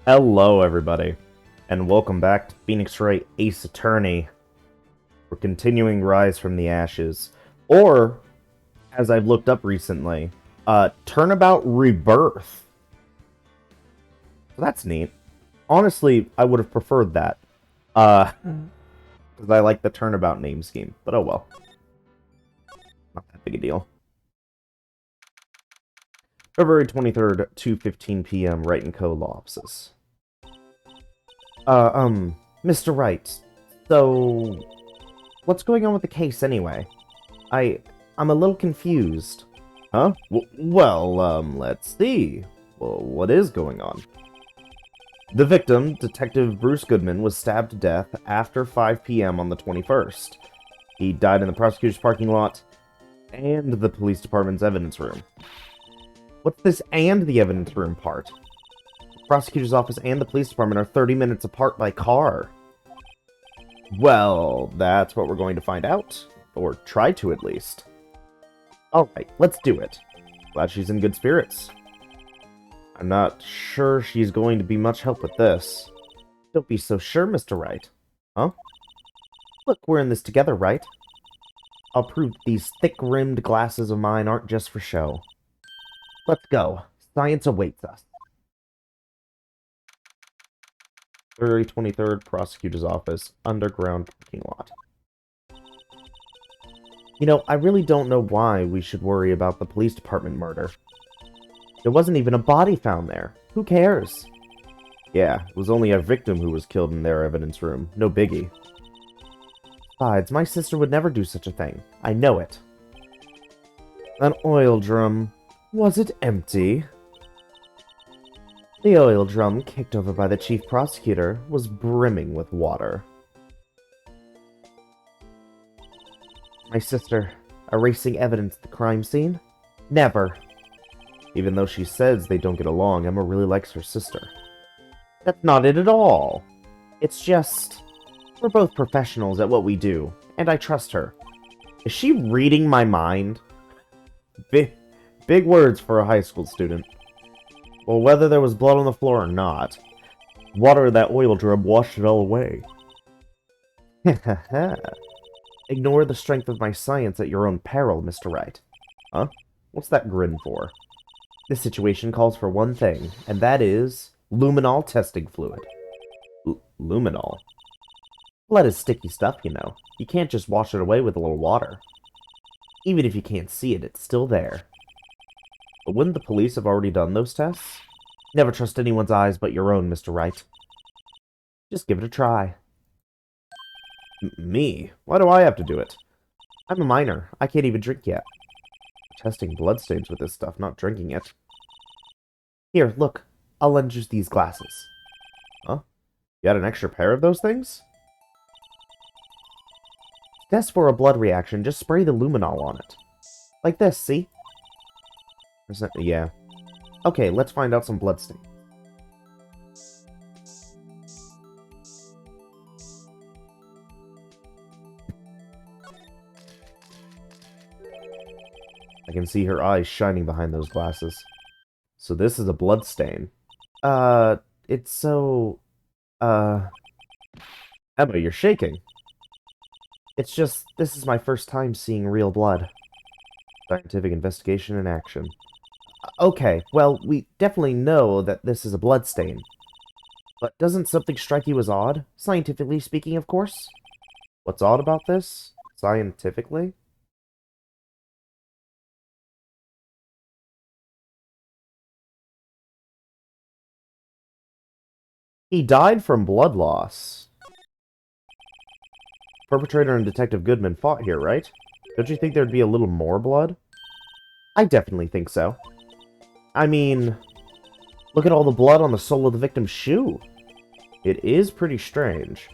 Hello, everybody, and welcome back to Phoenix Wright Ace Attorney. We're continuing Rise from the Ashes, or, as I've looked up recently, Turnabout Rebirth. So that's neat. Honestly, I would have preferred that, because I like the Turnabout name scheme, but oh well. Not that big a deal. February 23rd, 2:15 p.m., Wright & Co. Law Offices. Mr. Wright, so what's going on with the case anyway? I'm a little confused. Huh? Let's see. Well, what is going on? The victim, Detective Bruce Goodman, was stabbed to death after 5 p.m. on the 21st. He died in the prosecutor's parking lot and the police department's evidence room. What's this "and the evidence room" part? The prosecutor's office and the police department are 30 minutes apart by car. Well, that's what we're going to find out. Or try to, at least. Alright, let's do it. Glad she's in good spirits. I'm not sure she's going to be much help with this. Don't be so sure, Mr. Wright. Huh? Look, we're in this together, right? I'll prove these thick-rimmed glasses of mine aren't just for show. Let's go. Science awaits us. February 23rd, Prosecutor's Office, Underground Parking Lot. You know, I really don't know why we should worry about the police department murder. There wasn't even a body found there. Who cares? Yeah, it was only a victim who was killed in their evidence room. No biggie. Besides, my sister would never do such a thing. I know it. An oil drum. Was it empty? The oil drum, kicked over by the chief prosecutor, was brimming with water. My sister, erasing evidence at the crime scene? Never. Even though she says they don't get along, Emma really likes her sister. That's not it at all. It's just, we're both professionals at what we do, and I trust her. Is she reading my mind? Big words for a high school student. Well, whether there was blood on the floor or not, water in that oil drum washed it all away. Ignore the strength of my science at your own peril, Mr. Wright. Huh? What's that grin for? This situation calls for one thing, and that is luminol testing fluid. Luminol? Blood is sticky stuff, you know. You can't just wash it away with a little water. Even if you can't see it, it's still there. But wouldn't the police have already done those tests? Never trust anyone's eyes but your own, Mr. Wright. Just give it a try. Me? Why do I have to do it? I'm a minor. I can't even drink yet. Testing bloodstains with this stuff, not drinking it. Here, look. I'll lend you these glasses. Huh? You had an extra pair of those things? Test for a blood reaction, just spray the luminol on it. Like this, see? Yeah. Okay, let's find out some bloodstain. I can see her eyes shining behind those glasses. So this is a bloodstain. It's so... Emma, you're shaking. It's just, this is my first time seeing real blood. Scientific investigation in action. Okay, well, we definitely know that this is a bloodstain. But doesn't something strike you as odd? Scientifically speaking, of course? What's odd about this? Scientifically? He died from blood loss. Perpetrator and Detective Goodman fought here, right? Don't you think there'd be a little more blood? I definitely think so. I mean, look at all the blood on the sole of the victim's shoe. It is pretty strange.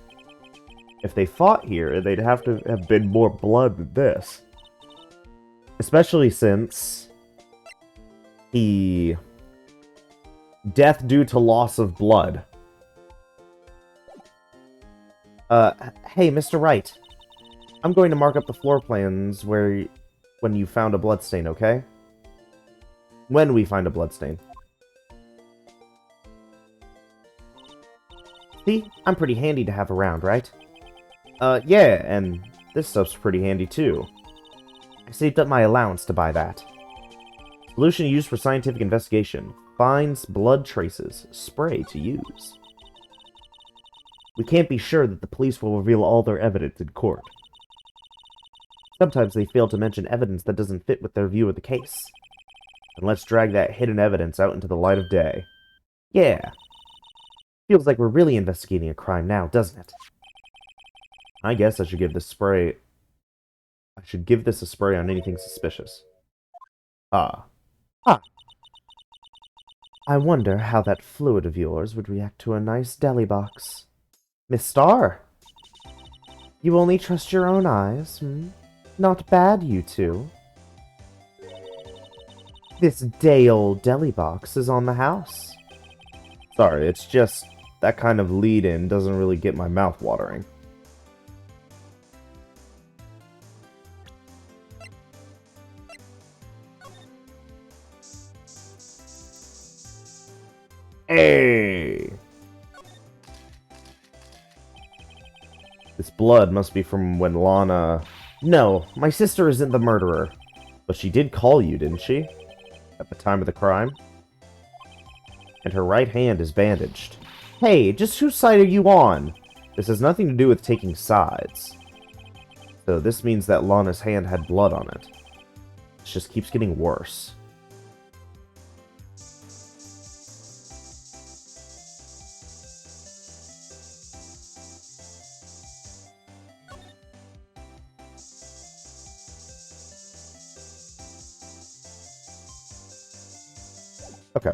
If they fought here, they'd have to have been more blood than this. Especially since the death due to loss of blood. Hey, Mr. Wright. I'm going to mark up the floor plans when you found a bloodstain, okay? When we find a bloodstain. See? I'm pretty handy to have around, right? Yeah, and this stuff's pretty handy too. I saved up my allowance to buy that. Solution used for scientific investigation. Finds blood traces. Spray to use. We can't be sure that the police will reveal all their evidence in court. Sometimes they fail to mention evidence that doesn't fit with their view of the case. And let's drag that hidden evidence out into the light of day. Yeah. Feels like we're really investigating a crime now, doesn't it? I guess I should give this spray... I should give this a spray on anything suspicious. Ah. Ah. I wonder how that fluid of yours would react to a nice deli box. Miss Starr! You only trust your own eyes, hmm? Not bad, you two. This day-old deli box is on the house. Sorry, it's just that kind of lead-in doesn't really get my mouth watering. Hey! This blood must be from when Lana... No, my sister isn't the murderer. But she did call you, didn't she? At the time of the crime? And her right hand is bandaged. Hey, just whose side are you on? This has nothing to do with taking sides. So this means that Lana's hand had blood on it. It just keeps getting worse. Okay.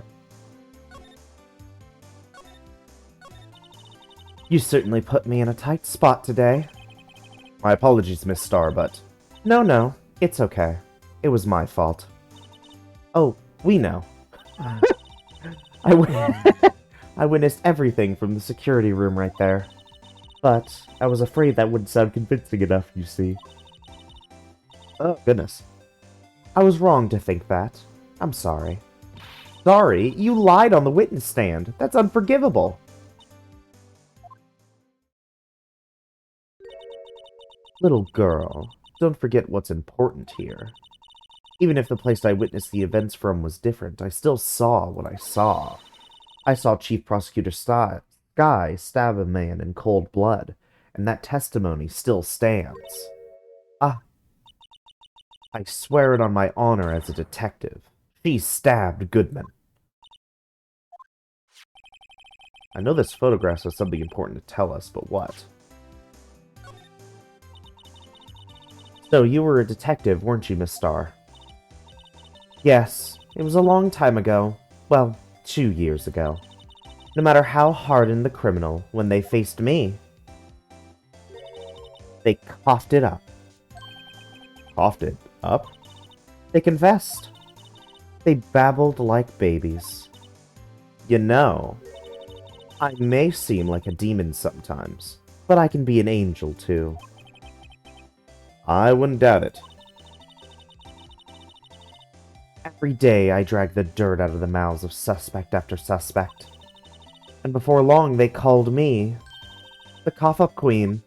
You certainly put me in a tight spot today. My apologies, Miss Starr, but... No, it's okay. It was my fault. Oh, we know. I witnessed everything from the security room right there. But I was afraid that wouldn't sound convincing enough, you see. Oh, goodness. I was wrong to think that. I'm sorry. Sorry? You lied on the witness stand. That's unforgivable. Little girl, don't forget what's important here. Even if the place I witnessed the events from was different, I still saw what I saw. I saw Chief Prosecutor Sky stab a man in cold blood, and that testimony still stands. Ah, I swear it on my honor as a detective. She stabbed Goodman. I know this photograph has something important to tell us, but what? So, you were a detective, weren't you, Miss Starr? Yes, it was a long time ago. Well, 2 years ago. No matter how hardened the criminal, when they faced me, they coughed it up. Coughed it up? They confessed. They babbled like babies. You know, I may seem like a demon sometimes, but I can be an angel too. I wouldn't doubt it. Every day I drag the dirt out of the mouths of suspect after suspect. And before long they called me the cough-up queen.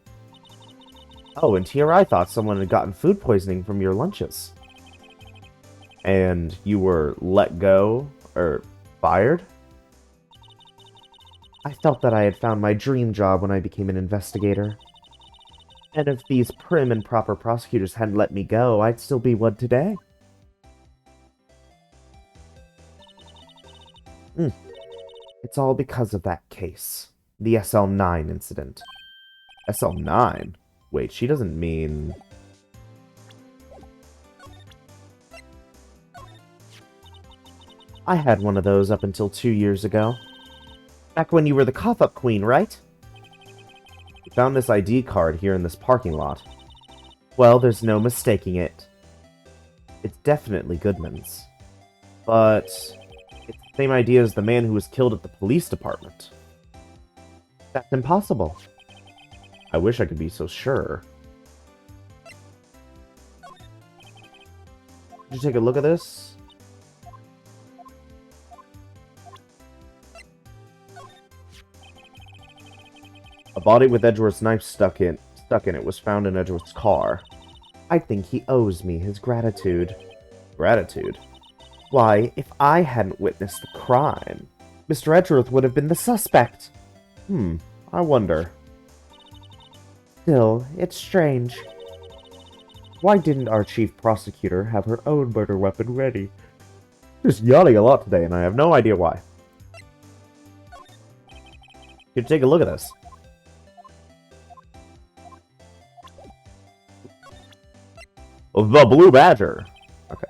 Oh, and here I thought someone had gotten food poisoning from your lunches. And you were let go, or fired? I felt that I had found my dream job when I became an investigator. And if these prim and proper prosecutors hadn't let me go, I'd still be one today. It's all because of that case. The SL9 incident. SL9? Wait, she doesn't mean... I had one of those up until 2 years ago. Back when you were the cough-up queen, right? We found this ID card here in this parking lot. Well, there's no mistaking it. It's definitely Goodman's. But it's the same idea as the man who was killed at the police department. That's impossible. I wish I could be so sure. Did you take a look at this? body with Edgeworth's knife stuck in it was found in Edgeworth's car. I think he owes me his gratitude. Gratitude? Why, if I hadn't witnessed the crime, Mr. Edgeworth would have been the suspect. I wonder. Still, it's strange. Why didn't our chief prosecutor have her own murder weapon ready? Just yawning a lot today, and I have no idea why. You take a look at this. The Blue Badger. Okay.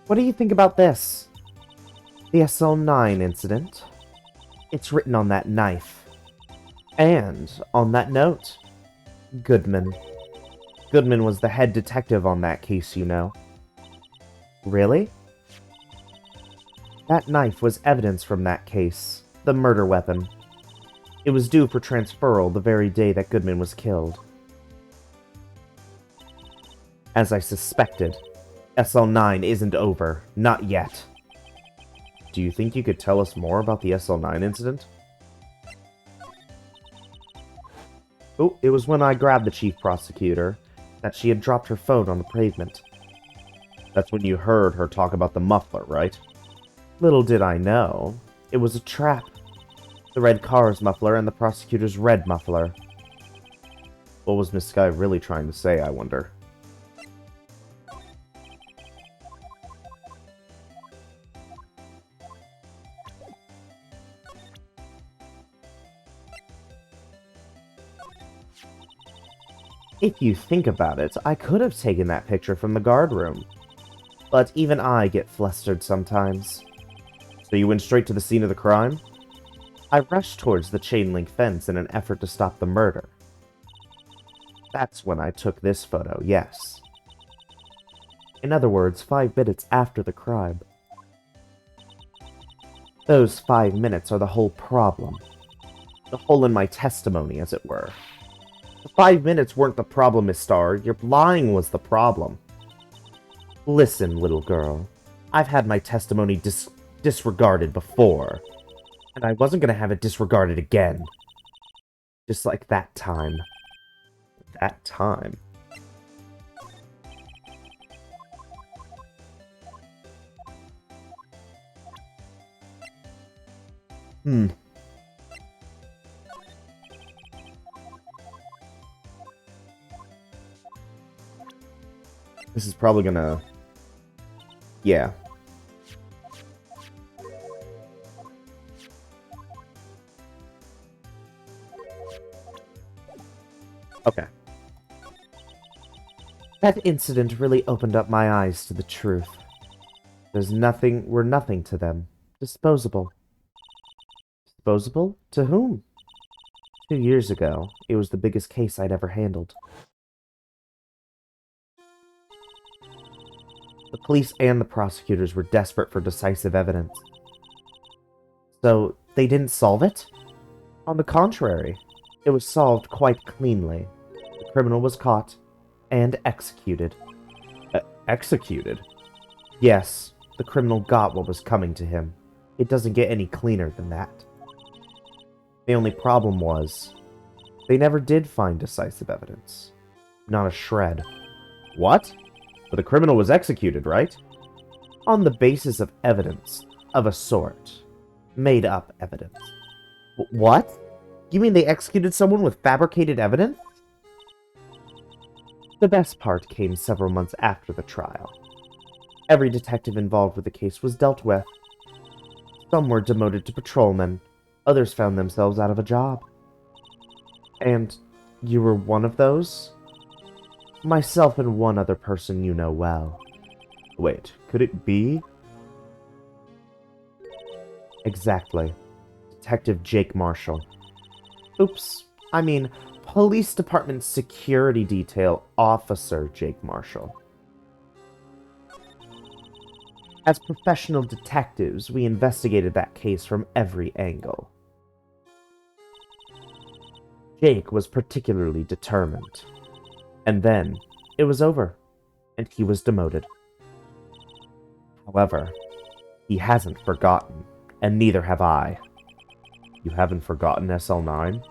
What do you think about this? The SL9 incident. It's written on that knife. And on that note, Goodman. Goodman was the head detective on that case, you know. Really? That knife was evidence from that case, the murder weapon. It was due for transferal the very day that Goodman was killed. As I suspected, SL9 isn't over. Not yet. Do you think you could tell us more about the SL9 incident? Oh, it was when I grabbed the chief prosecutor that she had dropped her phone on the pavement. That's when you heard her talk about the muffler, right? Little did I know. It was a trap. The red car's muffler and the prosecutor's red muffler. What was Miss Sky really trying to say, I wonder? If you think about it, I could have taken that picture from the guard room. But even I get flustered sometimes. So you went straight to the scene of the crime? I rushed towards the chain-link fence in an effort to stop the murder. That's when I took this photo, yes. In other words, 5 minutes after the crime. Those 5 minutes are the whole problem. The hole in my testimony, as it were. The 5 minutes weren't the problem, Miss Starr. Your lying was the problem. Listen, little girl. I've had my testimony disregarded before. And I wasn't going to have it disregarded again. Just like that time. That time. This is probably gonna... Yeah. Okay. That incident really opened up my eyes to the truth. We're nothing to them. Disposable. Disposable? To whom? 2 years ago, it was the biggest case I'd ever handled. The police and the prosecutors were desperate for decisive evidence. So, they didn't solve it? On the contrary, it was solved quite cleanly. The criminal was caught and executed. Executed? Yes, the criminal got what was coming to him. It doesn't get any cleaner than that. The only problem was, they never did find decisive evidence. Not a shred. What? But the criminal was executed, right? On the basis of evidence, of a sort. Made up evidence. What? You mean they executed someone with fabricated evidence? The best part came several months after the trial. Every detective involved with the case was dealt with. Some were demoted to patrolmen, others found themselves out of a job. And you were one of those? Myself and one other person you know well. Wait, could it be? Exactly. Detective Jake Marshall. Oops. I mean, Police Department Security Detail Officer Jake Marshall. As professional detectives, we investigated that case from every angle. Jake was particularly determined. And then, it was over, and he was demoted. However, he hasn't forgotten, and neither have I. You haven't forgotten SL9?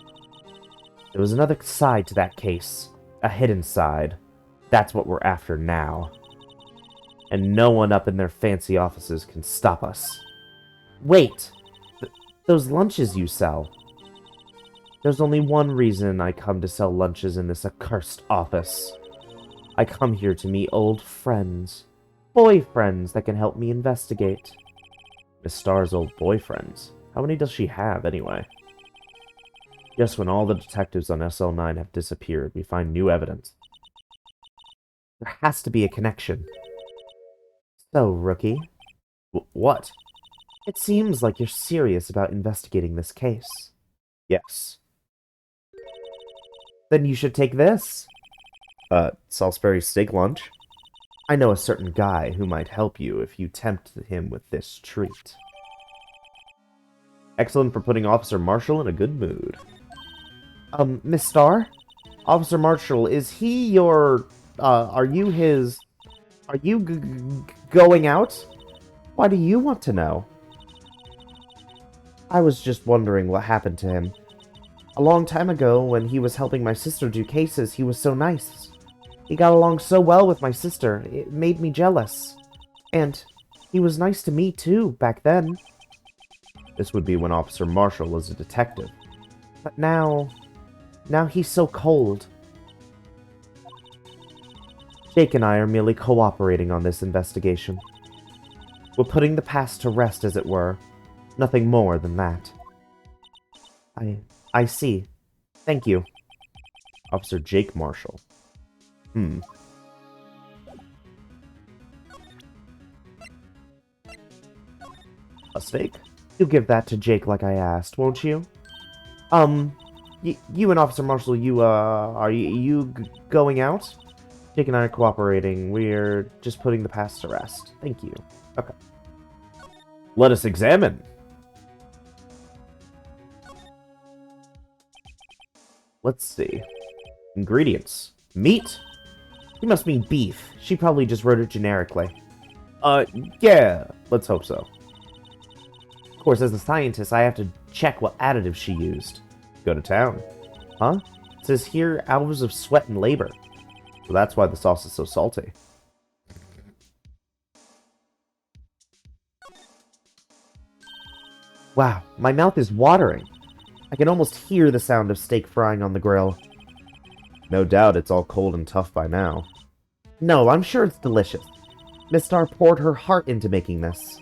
There was another side to that case. A hidden side. That's what we're after now. And no one up in their fancy offices can stop us. Wait! Those lunches you sell. There's only one reason I come to sell lunches in this accursed office. I come here to meet old friends. Boyfriends that can help me investigate. Miss Star's old boyfriends. How many does she have, anyway? Just when all the detectives on SL9 have disappeared, we find new evidence. There has to be a connection. So, rookie. What? It seems like you're serious about investigating this case. Yes. Then you should take this. Salisbury steak lunch? I know a certain guy who might help you if you tempt him with this treat. Excellent for putting Officer Marshall in a good mood. Miss Starr? Officer Marshall, is he your, are you his... Are you going out? Why do you want to know? I was just wondering what happened to him. A long time ago, when he was helping my sister do cases, he was so nice. He got along so well with my sister, it made me jealous. And he was nice to me, too, back then. This would be when Officer Marshall was a detective. But now he's so cold. Jake and I are merely cooperating on this investigation. We're putting the past to rest, as it were. Nothing more than that. I see. Thank you. Officer Jake Marshall. A steak? You'll give that to Jake like I asked, won't you? You and Officer Marshall, are you going out? Jake and I are cooperating. We're just putting the past to rest. Thank you. Okay. Let us examine. Let's see. Ingredients. Meat? You must mean beef. She probably just wrote it generically. Yeah. Let's hope so. Of course, as a scientist, I have to check what additives she used. Go to town. Huh? It says here, hours of sweat and labor. So that's why the sauce is so salty. Wow, my mouth is watering. I can almost hear the sound of steak frying on the grill. No doubt it's all cold and tough by now. No, I'm sure it's delicious. Miss Starr poured her heart into making this.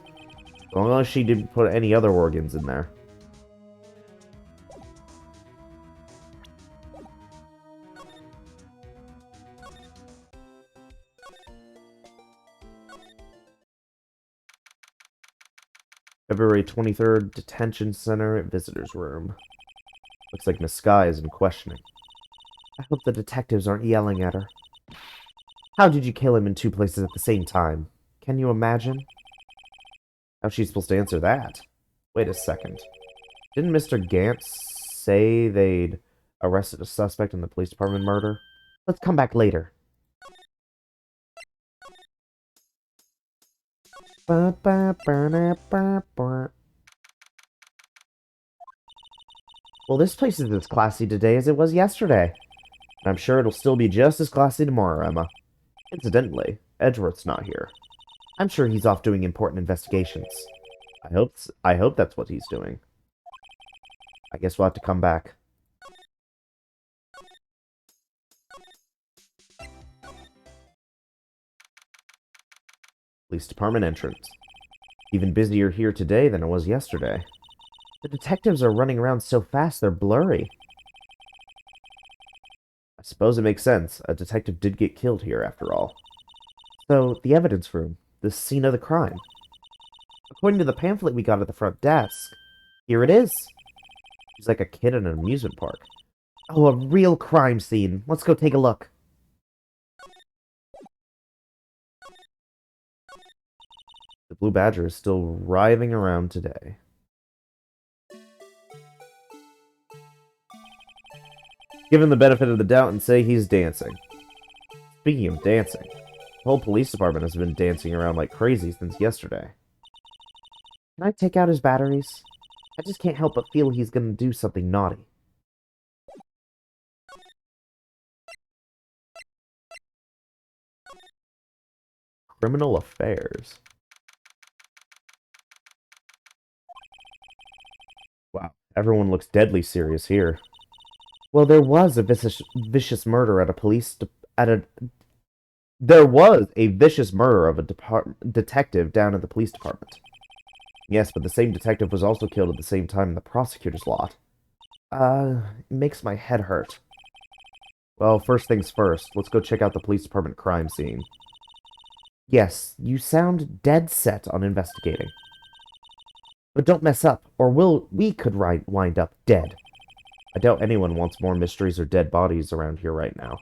Unless she didn't put any other organs in there. February 23rd, Detention Center, Visitor's Room. Looks like Miss Sky is in questioning. I hope the detectives aren't yelling at her. How did you kill him in two places at the same time? Can you imagine? How's she supposed to answer that? Wait a second. Didn't Mr. Gantz say they'd arrested a suspect in the police department murder? Let's come back later. Well, this place is as classy today as it was yesterday. And I'm sure it'll still be just as classy tomorrow, Emma. Incidentally, Edgeworth's not here. I'm sure he's off doing important investigations. I hope that's what he's doing. I guess we'll have to come back. Police department entrance. Even busier here today than it was yesterday. The detectives are running around so fast they're blurry. I suppose it makes sense. A detective did get killed here, after all. So, the evidence room. The scene of the crime. According to the pamphlet we got at the front desk, here it is. He's like a kid in an amusement park. Oh, a real crime scene. Let's go take a look. The Blue Badger is still writhing around today. give him the benefit of the doubt and say he's dancing. Speaking of dancing, the whole police department has been dancing around like crazy since yesterday. Can I take out his batteries? I just can't help but feel he's gonna do something naughty. Criminal affairs. Wow, everyone looks deadly serious here. Well, there was a vicious murder at a at a there was a vicious murder of a detective down at the police department. Yes, but the same detective was also killed at the same time in the prosecutor's lot. It makes my head hurt. Well, first things first, let's go check out the police department crime scene. Yes, you sound dead set on investigating. But don't mess up, or we could wind up dead. I doubt anyone wants more mysteries or dead bodies around here right now.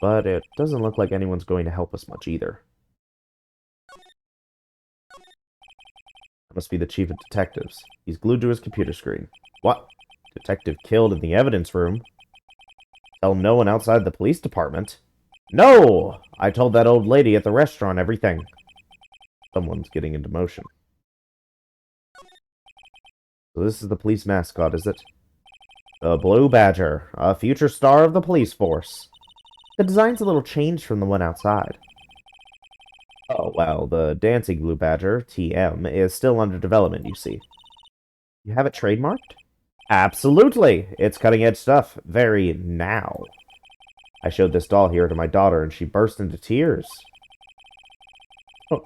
But it doesn't look like anyone's going to help us much either. That must be the chief of detectives. He's glued to his computer screen. What? Detective killed in the evidence room? Tell no one outside the police department? No! I told that old lady at the restaurant everything. Someone's getting into motion. So this is the police mascot, is it? The Blue Badger, a future star of the police force. The design's a little changed from the one outside. Oh, well, the dancing Blue Badger, TM, is still under development, you see. You have it trademarked? Absolutely! It's cutting-edge stuff. Very now. I showed this doll here to my daughter, and she burst into tears. Oh,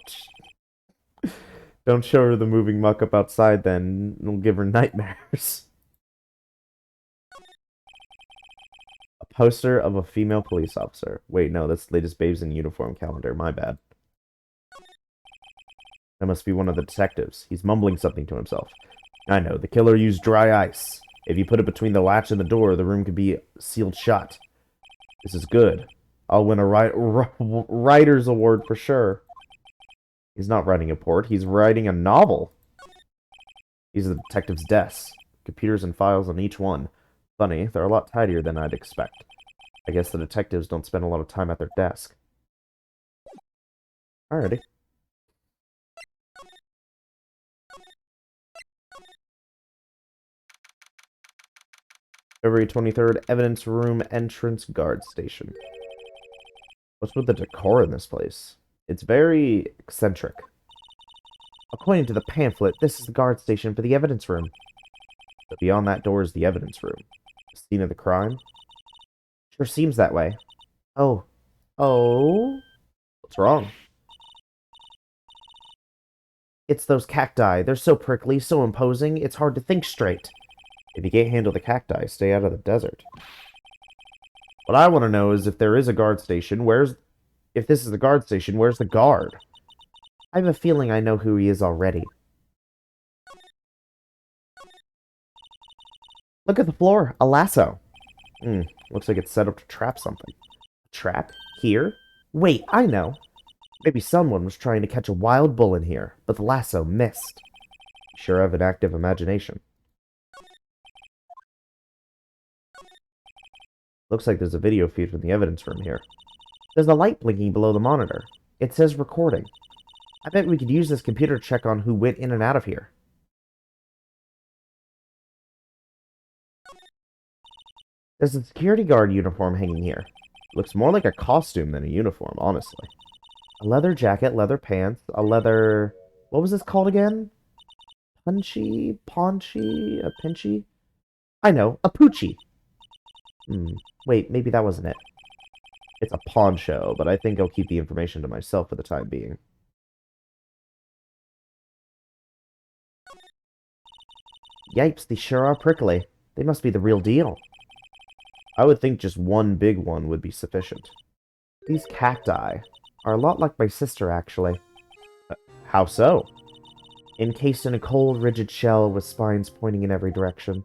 don't show her the moving muck-up outside, then it'll give her nightmares. A poster of a female police officer. Wait, no, that's the latest Babes in Uniform calendar. My bad. That must be one of the detectives. He's mumbling something to himself. I know, the killer used dry ice. If you put it between the latch and the door, the room could be sealed shut. This is good. I'll win a writer's award for sure. He's not writing a port, he's writing a novel. These are the detective's desks. Computers and files on each one. Funny, they're a lot tidier than I'd expect. I guess the detectives don't spend a lot of time at their desk. Alrighty. February 23rd, evidence room entrance guard station. What's with the decor in this place? It's very eccentric. According to the pamphlet, this is the guard station for the evidence room. But beyond that door is the evidence room. The scene of the crime? Sure seems that way. Oh. Oh? What's wrong? It's those cacti. They're so prickly, so imposing, it's hard to think straight. If you can't handle the cacti, stay out of the desert. What I want to know is if there is a guard station, if this is the guard station, where's the guard? I have a feeling I know who he is already. Look at the floor. A lasso. Looks like it's set up to trap something. A trap? Here? Wait, I know. Maybe someone was trying to catch a wild bull in here, but the lasso missed. You sure have an active imagination. Looks like there's a video feed from the evidence room here. There's a light blinking below the monitor. It says recording. I bet we could use this computer to check on who went in and out of here. There's a security guard uniform hanging here. Looks more like a costume than a uniform, honestly. A leather jacket, leather pants, a leather... What was this called again? Paunchy? A pinchy? I know, a poochie. Wait, maybe that wasn't it. It's a pawn show, but I think I'll keep the information to myself for the time being. Yipes, these sure are prickly. They must be the real deal. I would think just one big one would be sufficient. These cacti are a lot like my sister, actually. How so? Encased in a cold, rigid shell with spines pointing in every direction.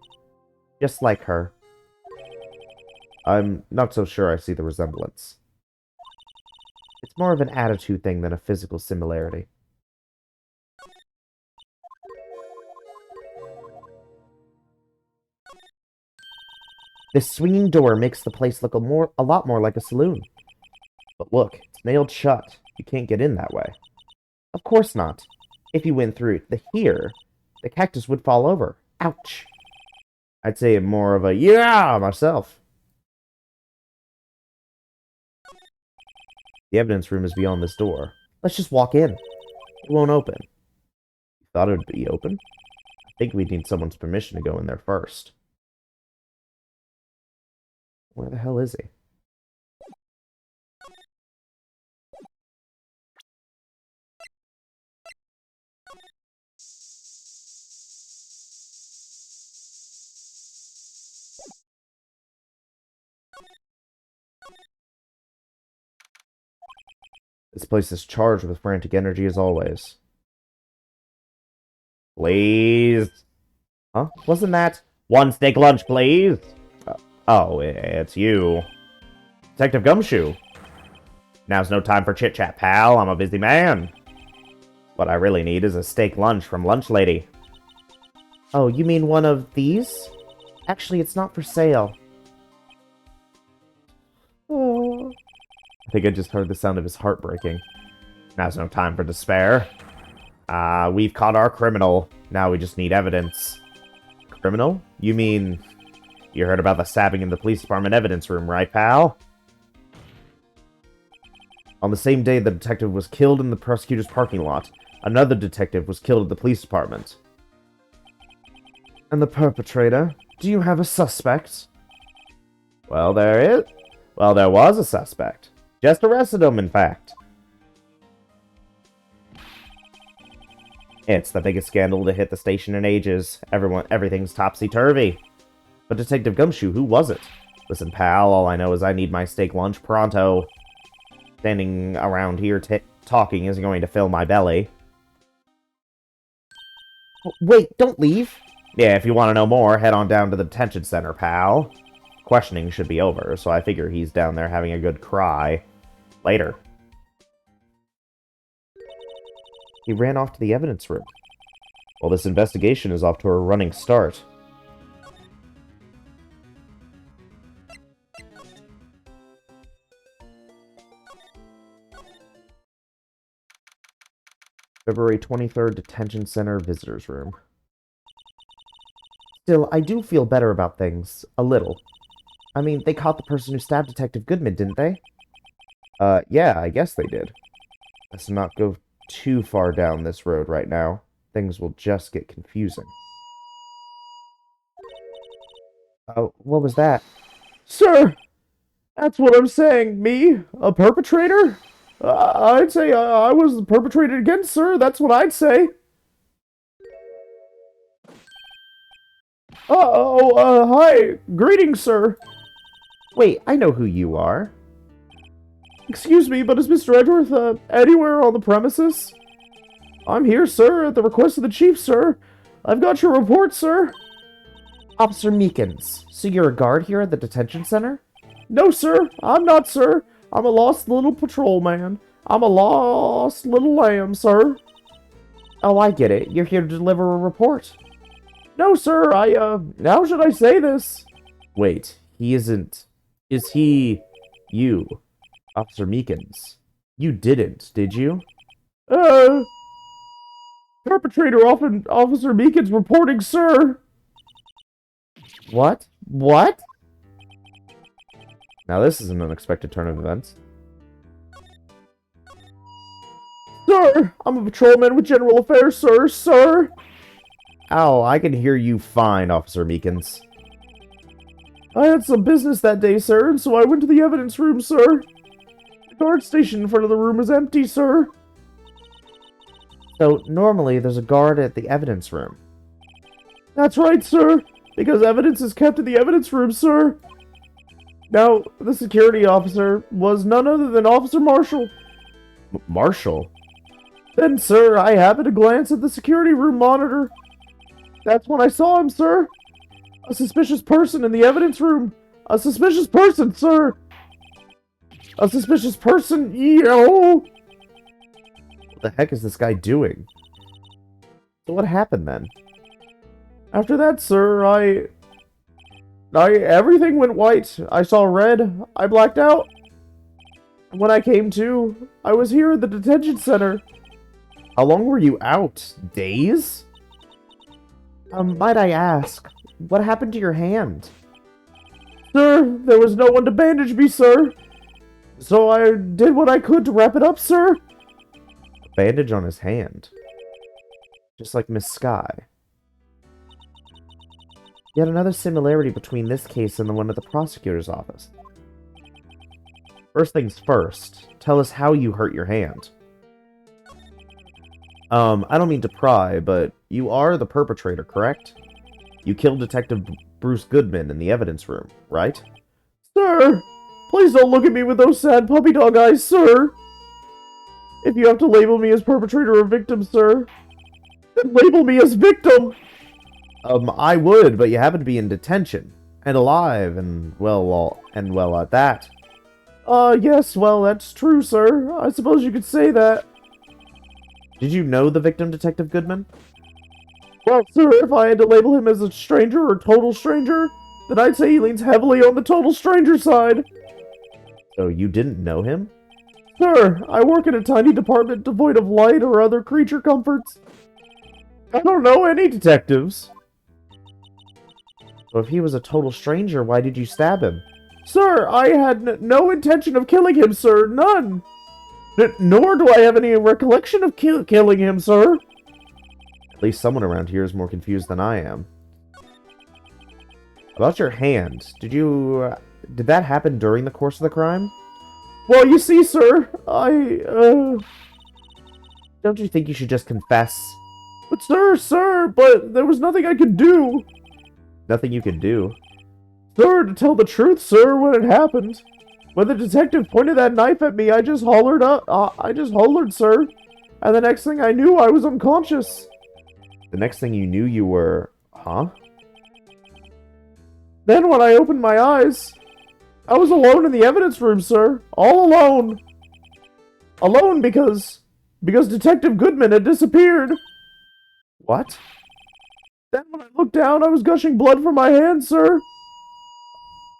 Just like her. I'm not so sure I see the resemblance. It's more of an attitude thing than a physical similarity. This swinging door makes the place look a lot more like a saloon. But look, it's nailed shut. You can't get in that way. Of course not. If you went through here, the cactus would fall over. Ouch. I'd say more of a yeah myself. The evidence room is beyond this door. Let's just walk in. It won't open. You thought it would be open? I think we'd need someone's permission to go in there first. Where the hell is he? This place is charged with frantic energy as always. Please. Huh? Wasn't that one steak lunch, please? Oh, it's you. Detective Gumshoe. Now's no time for chit-chat, pal. I'm a busy man. What I really need is a steak lunch from Lunch Lady. Oh, you mean one of these? Actually, it's not for sale. Oh. I think I just heard the sound of his heart breaking. Now's no time for despair. We've caught our criminal. Now we just need evidence. Criminal? You mean... You heard about the stabbing in the police department evidence room, right, pal? On the same day the detective was killed in the prosecutor's parking lot, another detective was killed at the police department. And the perpetrator? Do you have a suspect? Well, there was a suspect. Just arrested him, in fact. It's the biggest scandal to hit the station in ages. Everything's topsy-turvy. But Detective Gumshoe, who was it? Listen, pal, all I know is I need my steak lunch pronto. Standing around here talking isn't going to fill my belly. Oh, wait, don't leave. Yeah, if you want to know more, head on down to the detention center, pal. Questioning should be over, so I figure he's down there having a good cry. Later. He ran off to the evidence room. Well, this investigation is off to a running start. February 23rd, Detention Center Visitors Room. Still, I do feel better about things. A little. I mean, they caught the person who stabbed Detective Goodman, didn't they? Yeah, I guess they did. Let's not go too far down this road right now. Things will just get confusing. Oh, what was that? Sir! That's what I'm saying. Me? A perpetrator? I'd say I was perpetrated against, sir. That's what I'd say. Hi. Greetings, sir. Wait, I know who you are. Excuse me, but is Mr. Edgeworth, anywhere on the premises? I'm here, sir, at the request of the chief, sir. I've got your report, sir. Officer Meekins, so you're a guard here at the detention center? No, sir. I'm not, sir. I'm a lost little patrolman. I'm a lost little lamb, sir. Oh, I get it. You're here to deliver a report. No, sir. How should I say this? Wait, he isn't... Is he... you? Officer Meekins. You didn't, did you? Perpetrator Officer Meekins reporting, sir. What? What? Now this is an unexpected turn of events. Sir, I'm a patrolman with General Affairs, sir, sir. Ow, I can hear you fine, Officer Meekins. I had some business that day, sir, and so I went to the evidence room, sir. The guard station in front of the room is empty, sir. So, normally there's a guard at the evidence room. That's right, sir, because evidence is kept in the evidence room, sir. Now, the security officer was none other than Officer Marshall. Marshall? Then, sir, I happened to glance at the security room monitor. That's when I saw him, sir. A suspicious person in the evidence room. A suspicious person, sir. A suspicious person, yo! What the heck is this guy doing? So what happened then? After that, sir, Everything went white. I saw red. I blacked out. When I came to, I was here at the detention center. How long were you out? Days? Might I ask, what happened to your hand? Sir, there was no one to bandage me, sir. So I did what I could to wrap it up, sir. A bandage on his hand. Just like Miss Sky. Yet another similarity between this case and the one at the prosecutor's office. First things first, tell us how you hurt your hand. I don't mean to pry, but you are the perpetrator, correct? You killed Detective Bruce Goodman in the evidence room, right? Sir, please don't look at me with those sad puppy dog eyes, sir. If you have to label me as perpetrator or victim, sir, then label me as victim. I would, but you happen to be in detention and alive, and well at that. Yes, well, that's true, sir. I suppose you could say that. Did you know the victim, Detective Goodman? Well, sir, if I had to label him as a stranger or total stranger, then I'd say he leans heavily on the total stranger side. So you didn't know him? Sir, I work in a tiny department devoid of light or other creature comforts. I don't know any detectives. So if he was a total stranger, why did you stab him? Sir, I had no intention of killing him, sir. None. Nor do I have any recollection of killing him, sir. At least someone around here is more confused than I am. About your hand, did that happen during the course of the crime? Well, you see, sir, don't you think you should just confess? But sir, but there was nothing I could do. Nothing you could do? Sir, to tell the truth, sir, when it happened. When the detective pointed that knife at me, I just hollered, sir. And the next thing I knew, I was unconscious. The next thing you knew, you were... Huh? Then when I opened my eyes, I was alone in the evidence room, sir. All alone. Alone because Detective Goodman had disappeared. What? Then when I looked down, I was gushing blood from my hands, sir.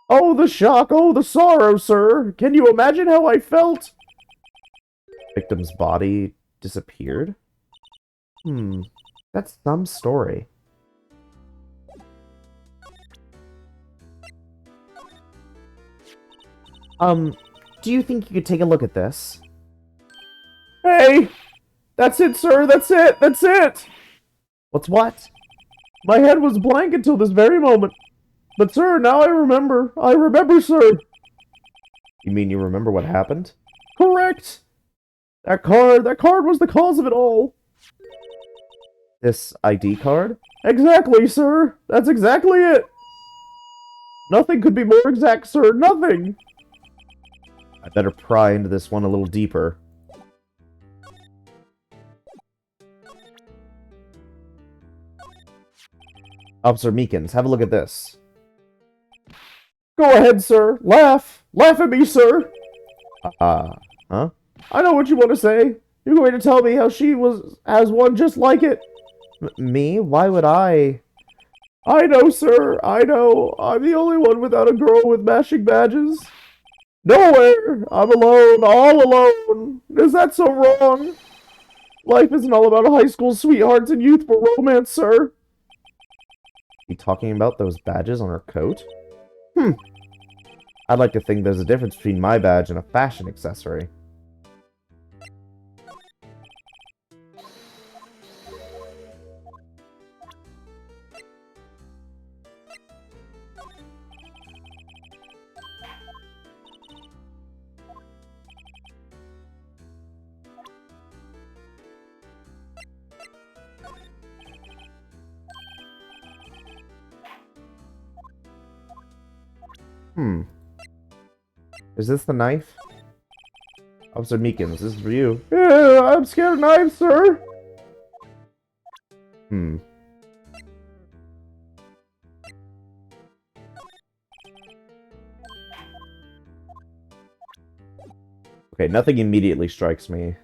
Oh, the shock! Oh, the sorrow, sir! Can you imagine how I felt? Victim's body disappeared? That's some story. Do you think you could take a look at this? Hey! That's it, sir! That's it! That's it! What's what? My head was blank until this very moment. But, sir, now I remember. I remember, sir. You mean you remember what happened? Correct! That card was the cause of it all. This ID card? Exactly, sir. That's exactly it. Nothing could be more exact, sir. Nothing. I better pry into this one a little deeper. Officer Meekins, have a look at this. Go ahead, sir. Laugh. Laugh at me, sir. Huh? I know what you want to say. You're going to tell me how she has one just like it. Me? Why would I? I know, sir. I know. I'm the only one without a girl with matching badges. Nowhere. I'm alone. All alone. Is that so wrong? Life isn't all about high school sweethearts and youthful romance, sir. You talking about those badges on her coat? I'd like to think there's a difference between my badge and a fashion accessory. Is this the knife? Officer Meekins, this is for you. Yeah, I'm scared of knives, sir. Okay, nothing immediately strikes me.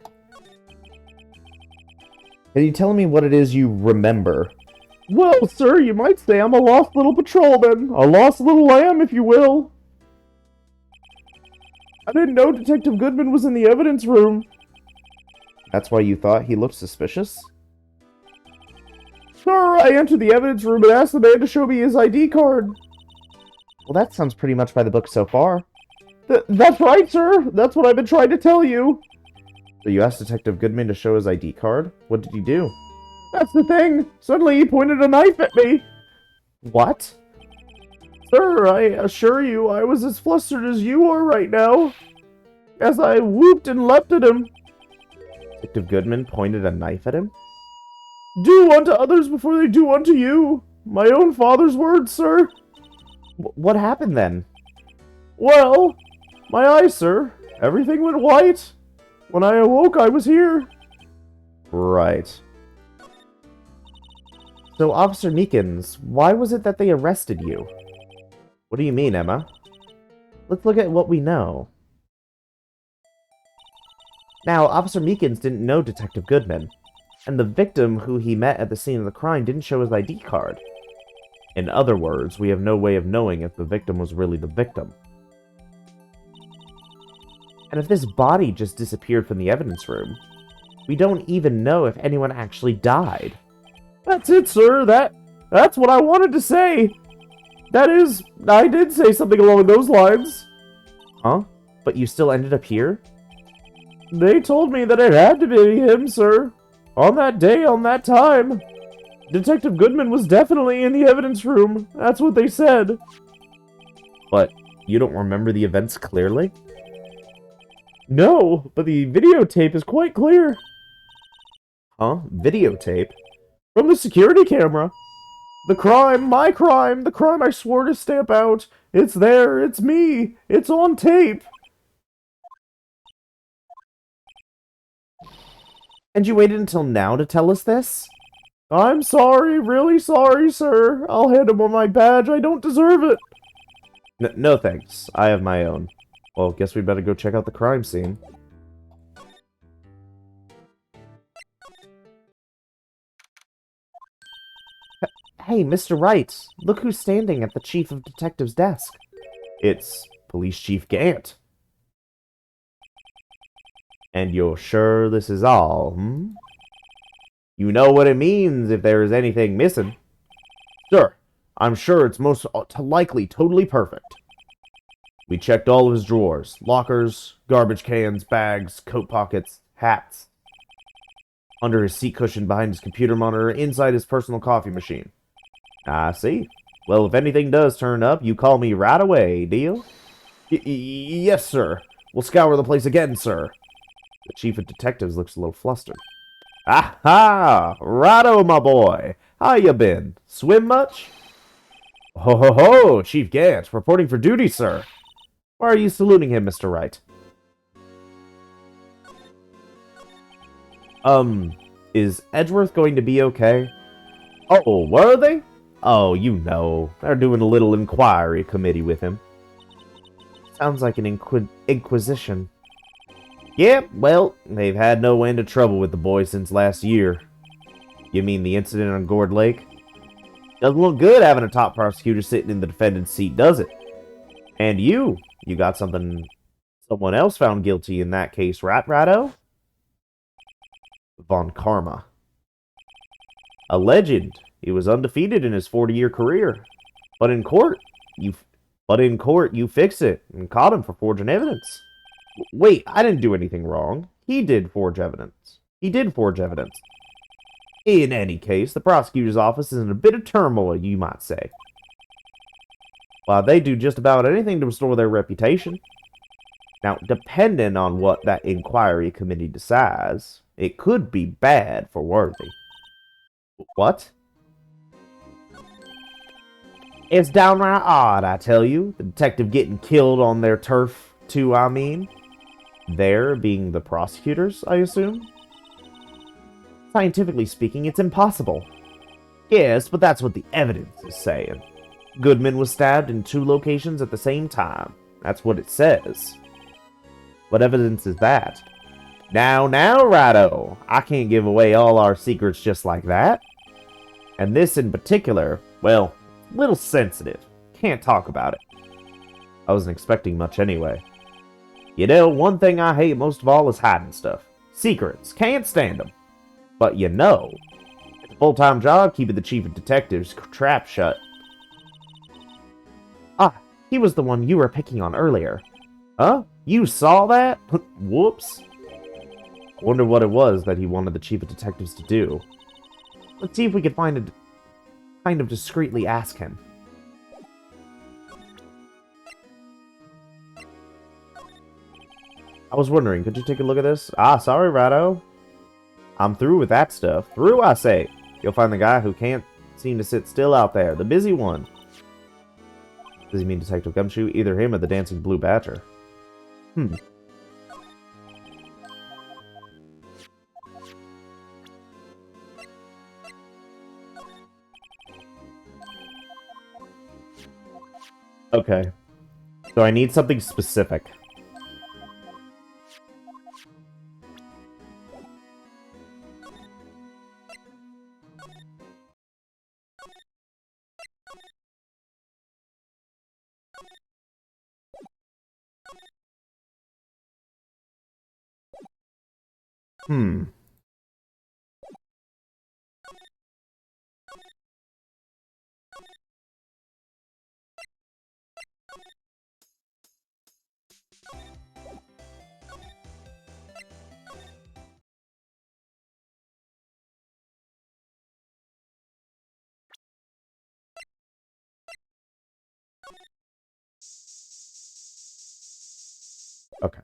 Can you tell me what it is you remember? Well, sir, you might say I'm a lost little patrolman. A lost little lamb, if you will. I didn't know Detective Goodman was in the evidence room. That's why you thought he looked suspicious? Sir, I entered the evidence room and asked the man to show me his ID card. Well, that sounds pretty much by the book so far. That's right, sir. That's what I've been trying to tell you. So you asked Detective Goodman to show his ID card? What did he do? That's the thing. Suddenly he pointed a knife at me. What? Sir, I assure you, I was as flustered as you are right now. As I whooped and leapt at him. Detective Goodman pointed a knife at him? Do unto others before they do unto you. My own father's words, sir. What happened then? Well, my eyes, sir. Everything went white. When I awoke, I was here. Right. So, Officer Meekins, why was it that they arrested you? What do you mean, Emma? Let's look at what we know. Now, Officer Meekins didn't know Detective Goodman, and the victim who he met at the scene of the crime didn't show his ID card. In other words, we have no way of knowing if the victim was really the victim. And if this body just disappeared from the evidence room, we don't even know if anyone actually died. That's it, sir. That's what I wanted to say. That is, I did say something along those lines. Huh? But you still ended up here? They told me that it had to be him, sir. On that day, on that time. Detective Goodman was definitely in the evidence room. That's what they said. But you don't remember the events clearly? No, but the videotape is quite clear. Huh? Videotape? From the security camera. The crime, my crime, the crime I swore to stamp out. It's there, it's me, it's on tape. And you waited until now to tell us this? I'm sorry, really sorry, sir. I'll hand him on my badge, I don't deserve it. No thanks, I have my own. Well, guess we better go check out the crime scene. Hey, Mr. Wright, look who's standing at the Chief of Detectives' desk. It's Police Chief Gant. And you're sure this is all, hmm? You know what it means if there is anything missing. Sir, I'm sure it's most likely totally perfect. We checked all of his drawers, lockers, garbage cans, bags, coat pockets, hats. Under his seat cushion, behind his computer monitor, inside his personal coffee machine. I see. Well, if anything does turn up, you call me right away, deal? Yes, sir. We'll scour the place again, sir. The Chief of Detectives looks a little flustered. Aha! Righto, my boy. How you been? Swim much? Ho ho ho! Chief Gant, reporting for duty, sir. Why are you saluting him, Mr. Wright? Is Edgeworth going to be okay? Oh, were they? Oh, you know. They're doing a little inquiry committee with him. Sounds like an inquisition. Yep, well, they've had no end of trouble with the boy since last year. You mean the incident on Gourd Lake? Doesn't look good having a top prosecutor sitting in the defendant's seat, does it? And you got someone else found guilty in that case, right, Righto? Von Karma. A legend. He was undefeated in his 40-year career. But in court, you fixed it and caught him for forging evidence. Wait, I didn't do anything wrong. He did forge evidence. In any case, the prosecutor's office is in a bit of turmoil, you might say. Well, they do just about anything to restore their reputation. Now, depending on what that inquiry committee decides, it could be bad for Worthy. What? It's downright odd, I tell you. The detective getting killed on their turf, too, I mean. There being the prosecutors, I assume? Scientifically speaking, it's impossible. Yes, but that's what the evidence is saying. Goodman was stabbed in 2 locations at the same time. That's what it says. What evidence is that? Now, Righto! I can't give away all our secrets just like that. And this in particular, well, a little sensitive. Can't talk about it. I wasn't expecting much anyway. You know, one thing I hate most of all is hiding stuff. Secrets. Can't stand them. But you know, it's a full-time job keeping the chief of detectives trap shut. Ah, he was the one you were picking on earlier. Huh? You saw that? Whoops. I wonder what it was that he wanted the chief of detectives to do. Let's see if we can find it, kind of discreetly ask him. I was wondering, could you take a look at this? Ah, sorry, Rado. I'm through with that stuff. Through, I say. You'll find the guy who can't seem to sit still out there. The busy one. Does he mean Detective Gumshoe? Either him or the Dancing Blue Badger. Okay. So I need something specific. Okay.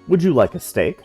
Would you like a steak?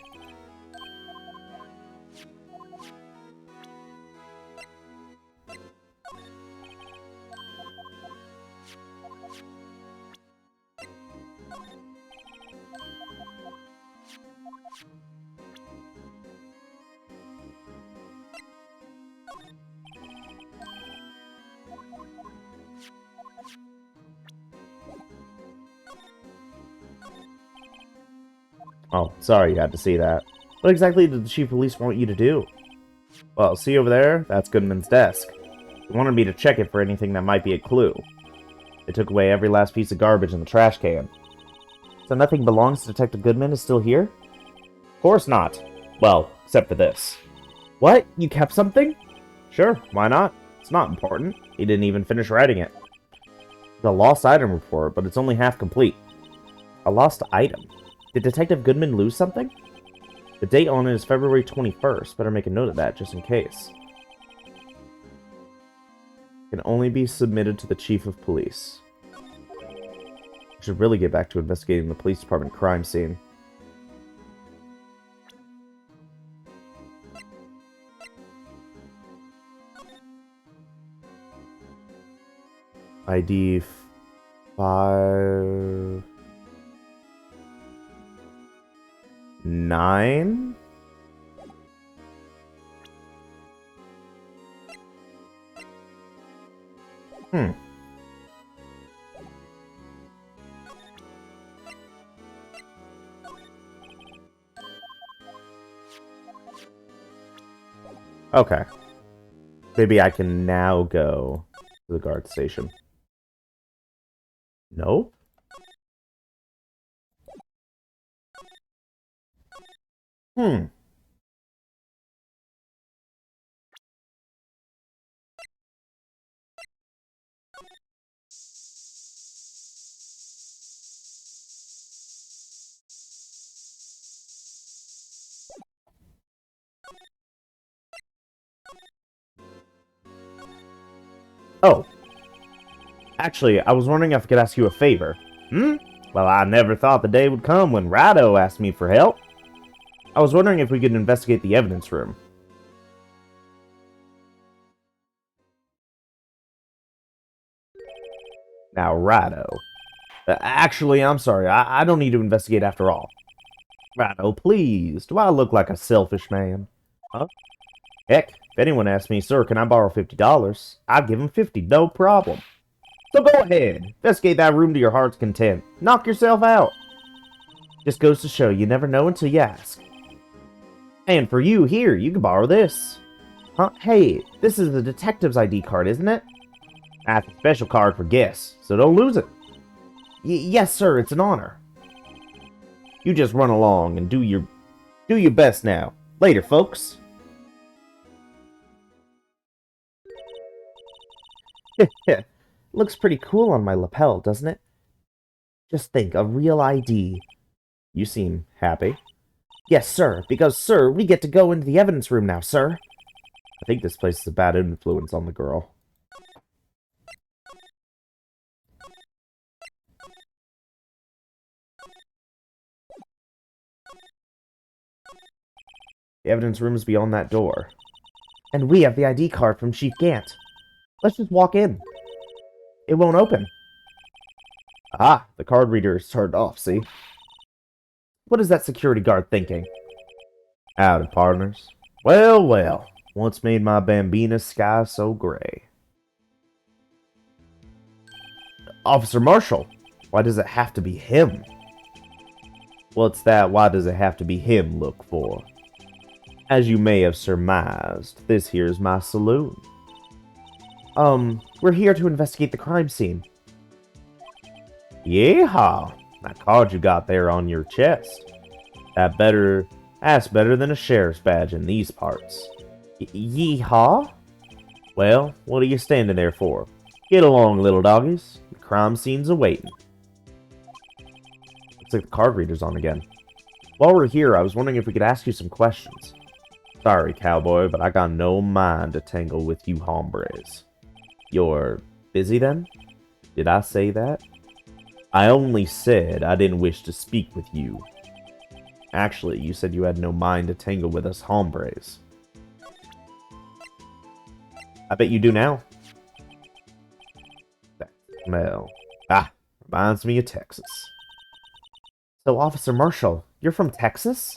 Oh, sorry you had to see that. What exactly did the chief of police want you to do? Well, see over there? That's Goodman's desk. He wanted me to check it for anything that might be a clue. They took away every last piece of garbage in the trash can. So nothing belongs to Detective Goodman is still here? Of course not. Well, except for this. What? You kept something? Sure, why not? It's not important. He didn't even finish writing it. It's a lost item report, but it's only half complete. A lost item? Did Detective Goodman lose something? The date on it is February 21st. Better make a note of that, just in case. Can only be submitted to the Chief of Police. I should really get back to investigating the police department crime scene. ID 5... 9? Okay. Maybe I can now go to the guard station. Nope. Oh. Actually, I was wondering if I could ask you a favor. Well, I never thought the day would come when Rado asked me for help. I was wondering if we could investigate the evidence room. Now, righto. Actually, I'm sorry. I don't need to investigate after all. Righto, please. Do I look like a selfish man? Huh? Heck, if anyone asks me, sir, can I borrow $50? I'd give them 50, no problem. So go ahead. Investigate that room to your heart's content. Knock yourself out. Just goes to show you never know until you ask. And for you, here, you can borrow this. Huh? Hey, this is the detective's ID card, isn't it? That's a special card for guests, so don't lose it. Yes, sir, it's an honor. You just run along and do your best now. Later, folks. Looks pretty cool on my lapel, doesn't it? Just think, a real ID. You seem happy. Yes, sir, because, sir, we get to go into the evidence room now, sir. I think this place is a bad influence on the girl. The evidence room is beyond that door. And we have the ID card from Chief Gant. Let's just walk in. It won't open. Ah, the card reader is turned off, see? What is that security guard thinking? Howdy, partners. Well, well. Once made my bambina sky so gray. Officer Marshall! Why does it have to be him? What's that why does it have to be him look for? As you may have surmised, this here's my saloon. We're here to investigate the crime scene. Yeehaw! That card you got there on your chest. That's better than a sheriff's badge in these parts. Yeehaw? Well, what are you standing there for? Get along, little doggies. The crime scene's awaiting. Looks like the card reader's on again. While we're here, I was wondering if we could ask you some questions. Sorry, cowboy, but I got no mind to tangle with you hombres. You're busy then? Did I say that? I only said I didn't wish to speak with you. Actually, you said you had no mind to tangle with us hombres. I bet you do now. That smell. Ah, reminds me of Texas. So, Officer Marshall, you're from Texas?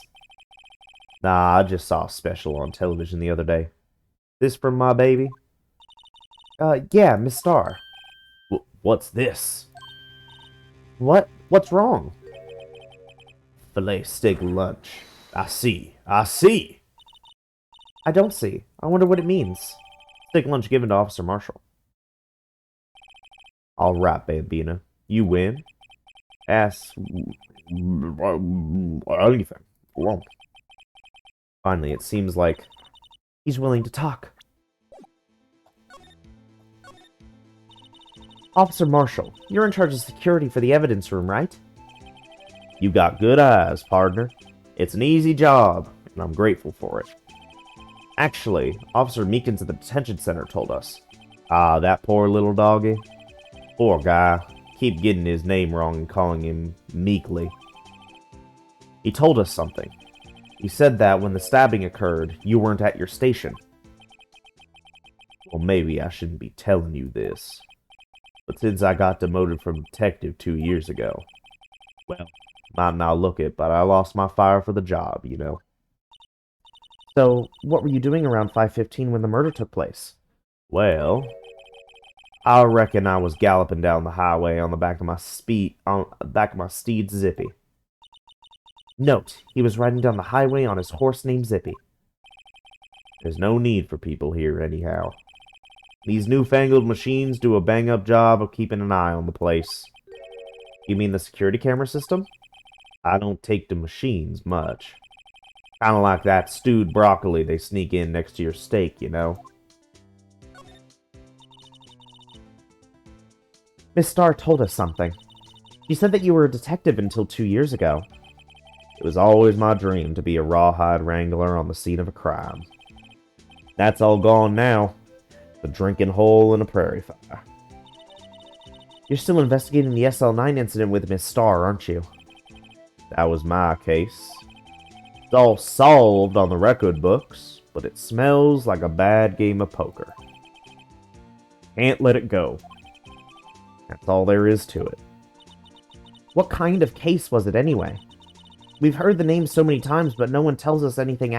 Nah, I just saw a special on television the other day. This from my baby? Yeah, Miss Starr. What's this? What's wrong? Filet steak lunch. I see. I see! I don't see. I wonder what it means. Steak lunch given to Officer Marshall. Alright, Bambina. You win. Ask... anything. Wrong. Finally, it seems like he's willing to talk. Officer Marshall, you're in charge of security for the evidence room, right? You got good eyes, partner. It's an easy job, and I'm grateful for it. Actually, Officer Meekins at the detention center told us. Ah, that poor little doggy. Poor guy. Keep getting his name wrong and calling him Meekly. He told us something. He said that when the stabbing occurred, you weren't at your station. Well, maybe I shouldn't be telling you this. But since I got demoted from detective 2 years ago, well, might not look it, but I lost my fire for the job, you know. So, what were you doing around 5:15 when the murder took place? Well, I reckon I was galloping down the highway on the back of my steed Zippy. Note, he was riding down the highway on his horse named Zippy. There's no need for people here anyhow. These newfangled machines do a bang-up job of keeping an eye on the place. You mean the security camera system? I don't take to machines much. Kinda like that stewed broccoli they sneak in next to your steak, you know? Miss Starr told us something. She said that you were a detective until 2 years ago. It was always my dream to be a rawhide wrangler on the scene of a crime. That's all gone now. The drinking hole in a prairie fire. You're still investigating the SL9 incident with Miss Starr, aren't you? That was my case. It's all solved on the record books, but it smells like a bad game of poker. Can't let it go. That's all there is to it. What kind of case was it anyway? We've heard the name so many times, but no one tells us anything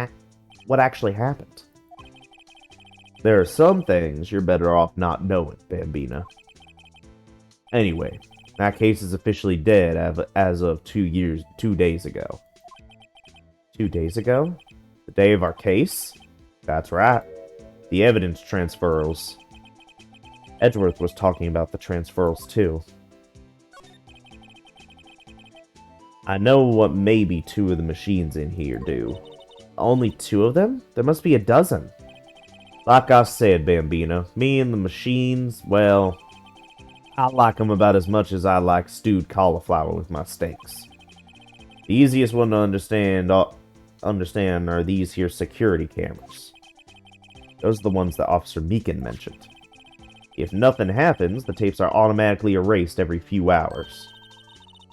what actually happened. There are some things you're better off not knowing, Bambina. Anyway, that case is officially dead as of 2 days ago. 2 days ago? The day of our case? That's right. The evidence transferals. Edgeworth was talking about the transferals too. I know what maybe 2 of the machines in here do. Only 2 of them? There must be a dozen. Like I said, Bambina, me and the machines, well, I like them about as much as I like stewed cauliflower with my steaks. The easiest one to understand are these here security cameras. Those are the ones that Officer Meekin mentioned. If nothing happens, the tapes are automatically erased every few hours.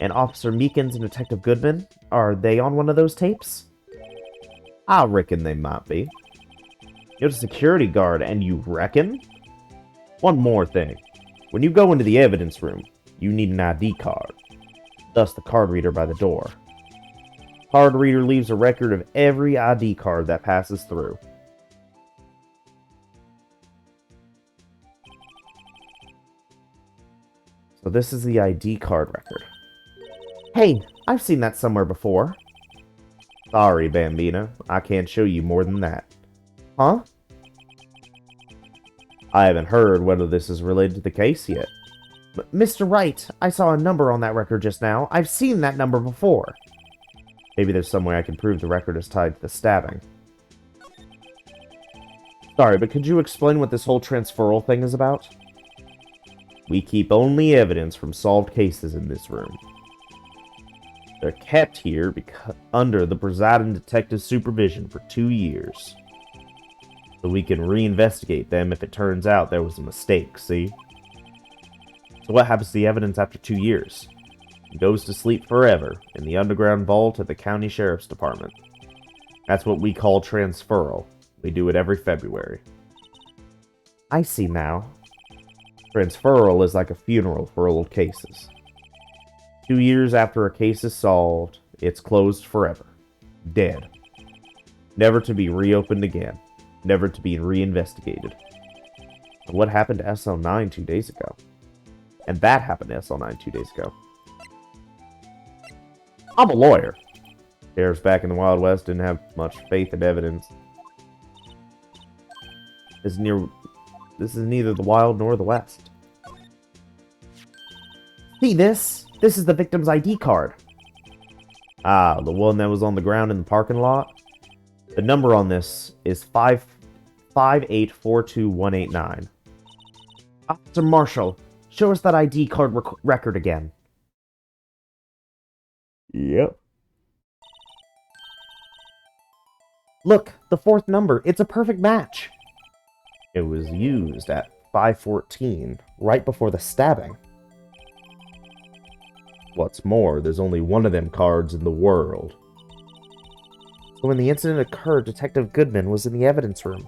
And Officer Meekins and Detective Goodman, are they on one of those tapes? I reckon they might be. You're the security guard, and you reckon? One more thing. When you go into the evidence room, you need an ID card. Thus the card reader by the door. Card reader leaves a record of every ID card that passes through. So this is the ID card record. Hey, I've seen that somewhere before. Sorry, Bambina. I can't show you more than that. Huh? I haven't heard whether this is related to the case yet. But Mr. Wright, I saw a number on that record just now. I've seen that number before. Maybe there's some way I can prove the record is tied to the stabbing. Sorry, but could you explain what this whole transferal thing is about? We keep only evidence from solved cases in this room. They're kept here under the presiding detective's supervision for 2 years. So we can reinvestigate them if it turns out there was a mistake, see? So what happens to the evidence after 2 years? It goes to sleep forever in the underground vault at the county sheriff's department. That's what we call transferal. We do it every February. I see now. Transferal is like a funeral for old cases. 2 years after a case is solved, it's closed forever. Dead. Never to be reopened again. Never to be reinvestigated. And what happened to SL9 2 days ago? And that happened to SL9 2 days ago. I'm a lawyer. Sheriffs back in the Wild West didn't have much faith in evidence. This is neither the Wild nor the West. See this? This is the victim's ID card. Ah, the one that was on the ground in the parking lot? The number on this is 5842189. Officer Marshall, show us that ID card record again. Yep. Look, the 4th number. It's a perfect match. It was used at 5:14, right before the stabbing. What's more, there's only one of them cards in the world. So when the incident occurred, Detective Goodman was in the evidence room.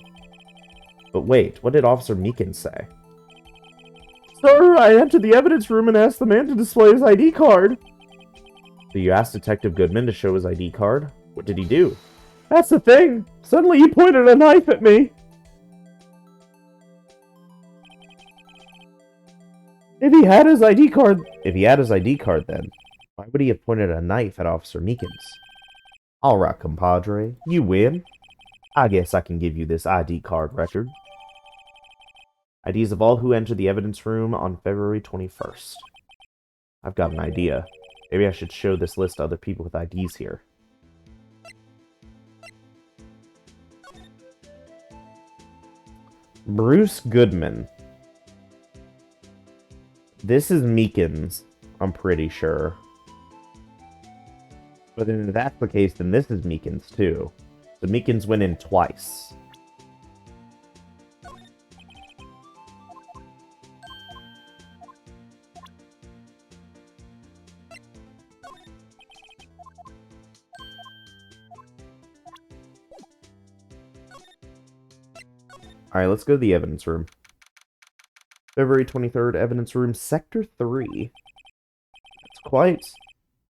But wait, what did Officer Meekin say? Sir, I entered the evidence room and asked the man to display his ID card. So you asked Detective Goodman to show his ID card? What did he do? That's the thing. Suddenly he pointed a knife at me. If he had his ID card then, why would he have pointed a knife at Officer Meekins? Alright, compadre, you win. I guess I can give you this ID card record. IDs of all who entered the evidence room on February 21st. I've got an idea. Maybe I should show this list to other people with IDs here. Bruce Goodman. This is Meekins, I'm pretty sure. But if that's the case, then this is Meekins too. So Meekins went in twice. Alright, let's go to the evidence room. February 23rd, evidence room, Sector 3. It's quite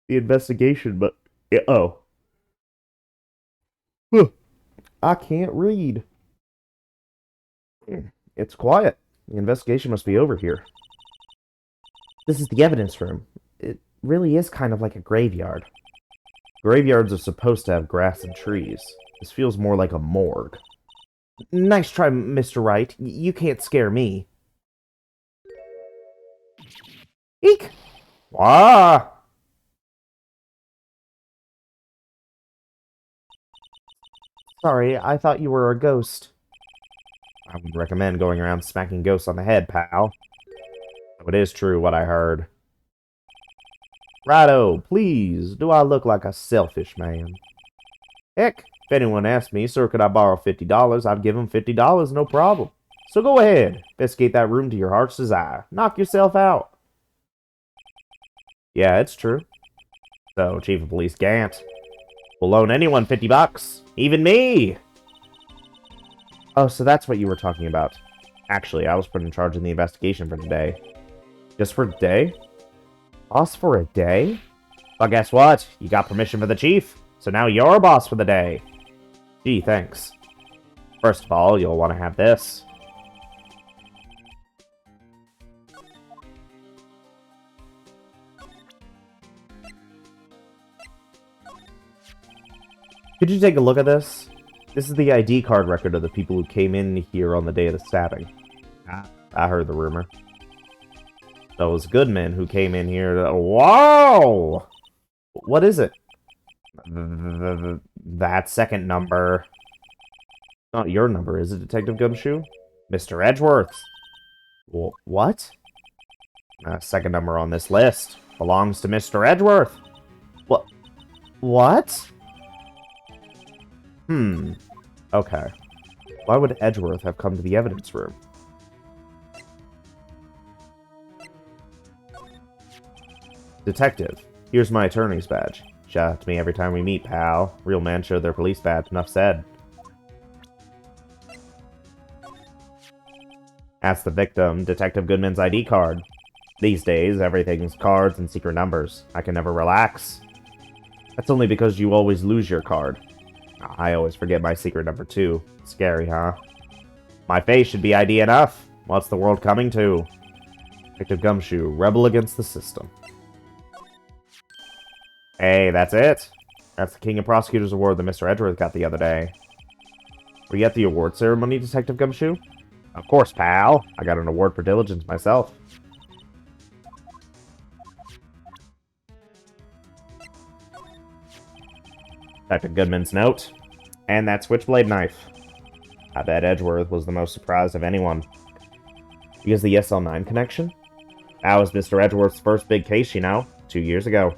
the investigation, but... oh. Huh. I can't read. It's quiet. The investigation must be over here. This is the evidence room. It really is kind of like a graveyard. Graveyards are supposed to have grass and trees. This feels more like a morgue. Nice try, Mr. Wright. You can't scare me. Eek! Ah! Sorry, I thought you were a ghost. I would recommend going around smacking ghosts on the head, pal. Though it is true what I heard. Righto, please, do I look like a selfish man? Heck, if anyone asked me, sir, could I borrow $50, I'd give him $50, no problem. So go ahead, investigate that room to your heart's desire. Knock yourself out. Yeah, it's true. So, Chief of Police Gant will loan anyone $50, even me! Oh, so that's what you were talking about. Actually, I was put in charge of the investigation for today. Just for a day? Boss for a day? Well, guess what? You got permission for the chief, so now you're boss for the day. Gee, thanks. First of all, you'll want to have this. Could you take a look at this? This is the ID card record of the people who came in here on the day of the stabbing. I heard the rumor. Those good men who came in here... Whoa! What is it? That second number... Not your number, is it, Detective Gumshoe? Mr. Edgeworth. What? Second number on this list belongs to Mr. Edgeworth. What? Okay. Why would Edgeworth have come to the evidence room? Detective, here's my attorney's badge. Shout out to me every time we meet, pal. Real men show their police badge, enough said. That's the victim, Detective Goodman's ID card. These days, everything's cards and secret numbers. I can never relax. That's only because you always lose your card. I always forget my secret number too. Scary, huh? My face should be ID enough. What's the world coming to? Detective Gumshoe, rebel against the system. Hey, that's it. That's the King of Prosecutors Award that Mr. Edgeworth got the other day. Were you at the award ceremony, Detective Gumshoe? Of course, pal. I got an award for diligence myself. Detective Goodman's note. And that switchblade knife. I bet Edgeworth was the most surprised of anyone. Because the SL9 connection? That was Mr. Edgeworth's first big case, you know, 2 years ago.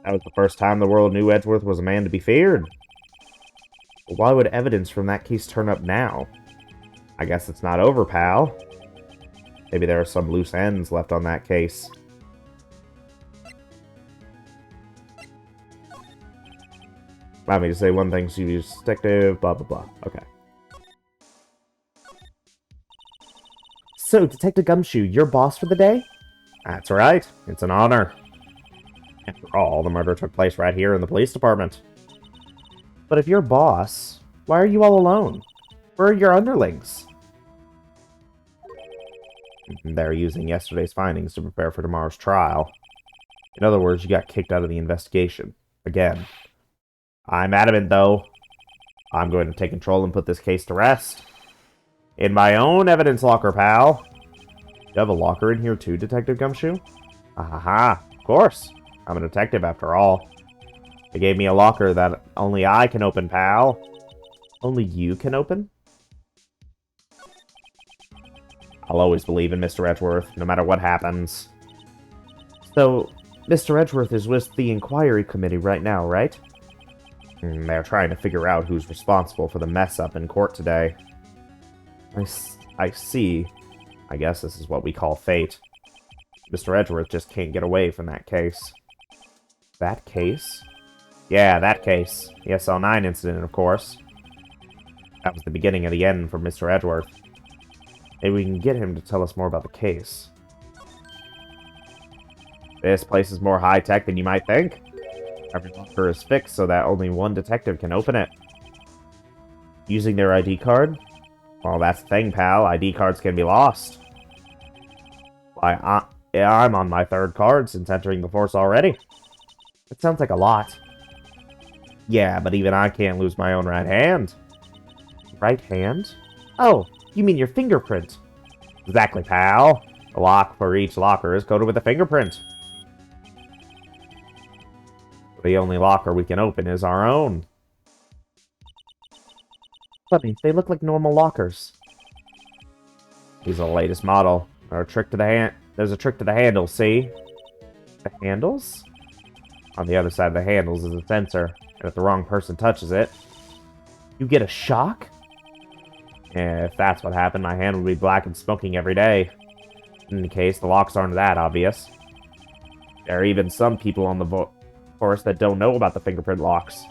That was the first time the world knew Edgeworth was a man to be feared. But why would evidence from that case turn up now? I guess it's not over, pal. Maybe there are some loose ends left on that case. Allow me to say one thing, serious detective, blah, blah, blah. Okay. So, Detective Gumshoe, you're boss for the day? That's right. It's an honor. After all, the murder took place right here in the police department. But if you're boss, why are you all alone? Where are your underlings? They're using yesterday's findings to prepare for tomorrow's trial. In other words, you got kicked out of the investigation. Again. I'm adamant, though. I'm going to take control and put this case to rest. In my own evidence locker, pal. You have a locker in here too, Detective Gumshoe? Aha, of course. I'm a detective after all. They gave me a locker that only I can open, pal. Only you can open? I'll always believe in Mr. Edgeworth, no matter what happens. So, Mr. Edgeworth is with the inquiry committee right now, right? They're trying to figure out who's responsible for the mess-up in court today. I see. I guess this is what we call fate. Mr. Edgeworth just can't get away from that case. That case? Yeah, that case. The SL9 incident, of course. That was the beginning of the end for Mr. Edgeworth. Maybe we can get him to tell us more about the case. This place is more high-tech than you might think. Every locker is fixed so that only one detective can open it. Using their ID card? Well, that's the thing, pal. ID cards can be lost. Why, yeah, I'm on my third card since entering the force already. It sounds like a lot. Yeah, but even I can't lose my own right hand. Right hand? Oh, you mean your fingerprint? Exactly, pal. The lock for each locker is coded with a fingerprint. The only locker we can open is our own. Funny, they look like normal lockers. He's the latest model. There's a trick to the handle, see? The handles? On the other side of the handles is a sensor, and if the wrong person touches it, you get a shock? If that's what happened, my hand would be black and smoking every day. In any case, the locks aren't that obvious. There are even some people on the force that don't know about the fingerprint locks.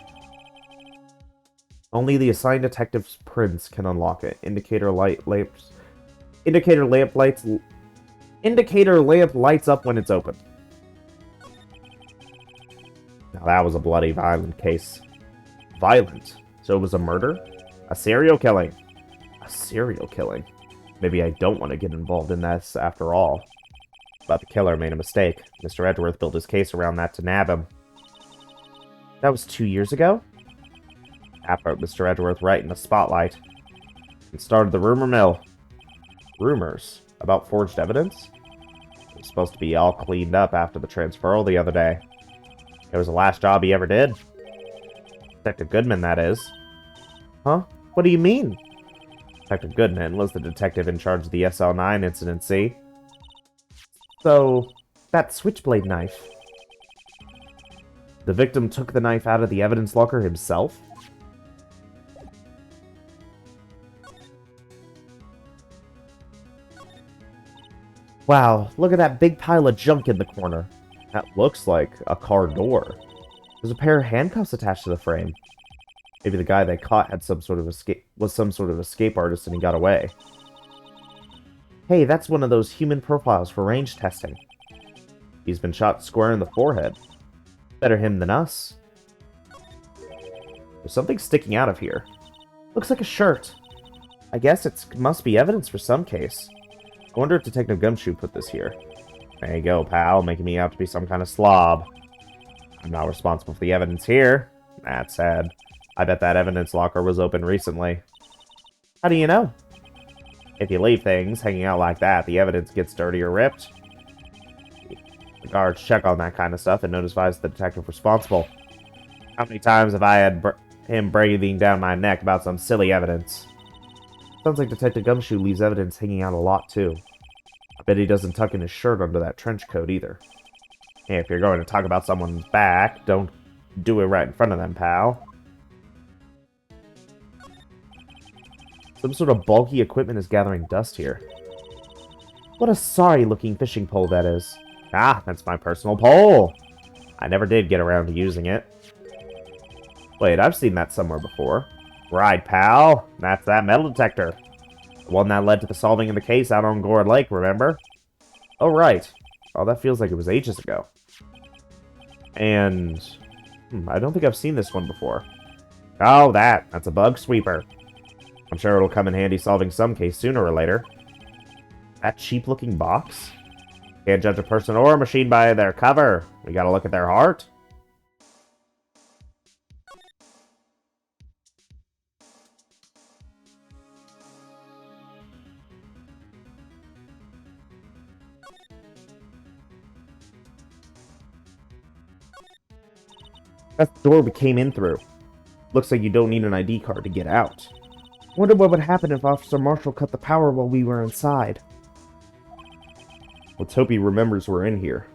Only the assigned detective's prints can unlock it. Indicator lamp lights up when it's open. Now that was a bloody violent case. Violent? So it was a murder? A serial killing? A serial killing? Maybe I don't want to get involved in this after all. But the killer made a mistake. Mr. Edgeworth built his case around that to nab him. That was 2 years ago? That put Mr. Edgeworth right in the spotlight. And started the rumor mill. Rumors? About forged evidence? It was supposed to be all cleaned up after the transferal the other day. It was the last job he ever did. Detective Goodman, that is. Huh? What do you mean? Detective Goodman was the detective in charge of the SL9 incident, see? So, that switchblade knife. The victim took the knife out of the evidence locker himself? Wow, look at that big pile of junk in the corner. That looks like a car door. There's a pair of handcuffs attached to the frame. Maybe the guy they caught had some sort of escape artist and he got away. Hey, that's one of those human profiles for range testing. He's been shot square in the forehead. Better him than us. There's something sticking out of here. Looks like a shirt. I guess it must be evidence for some case. I wonder if Detective Gumshoe put this here. There you go, pal, making me out to be some kind of slob. I'm not responsible for the evidence here. That's sad. I bet that evidence locker was open recently. How do you know? If you leave things hanging out like that, the evidence gets dirty or ripped. The guards check on that kind of stuff and notifies the detective responsible. How many times have I had him breathing down my neck about some silly evidence? Sounds like Detective Gumshoe leaves evidence hanging out a lot, too. I bet he doesn't tuck in his shirt under that trench coat, either. Hey, if you're going to talk about someone's back, don't do it right in front of them, pal. Some sort of bulky equipment is gathering dust here. What a sorry-looking fishing pole that is. Ah, that's my personal pole! I never did get around to using it. Wait, I've seen that somewhere before. Right, pal. That's that metal detector. The one that led to the solving of the case out on Gourd Lake, remember? Oh, right. Oh, that feels like it was ages ago. And... I don't think I've seen this one before. Oh, that's a bug sweeper. I'm sure it'll come in handy solving some case sooner or later. That cheap-looking box? Can't judge a person or a machine by their cover. We gotta look at their heart. That's the door we came in through. Looks like you don't need an ID card to get out. Wonder what would happen if Officer Marshall cut the power while we were inside. Let's hope he remembers we're in here.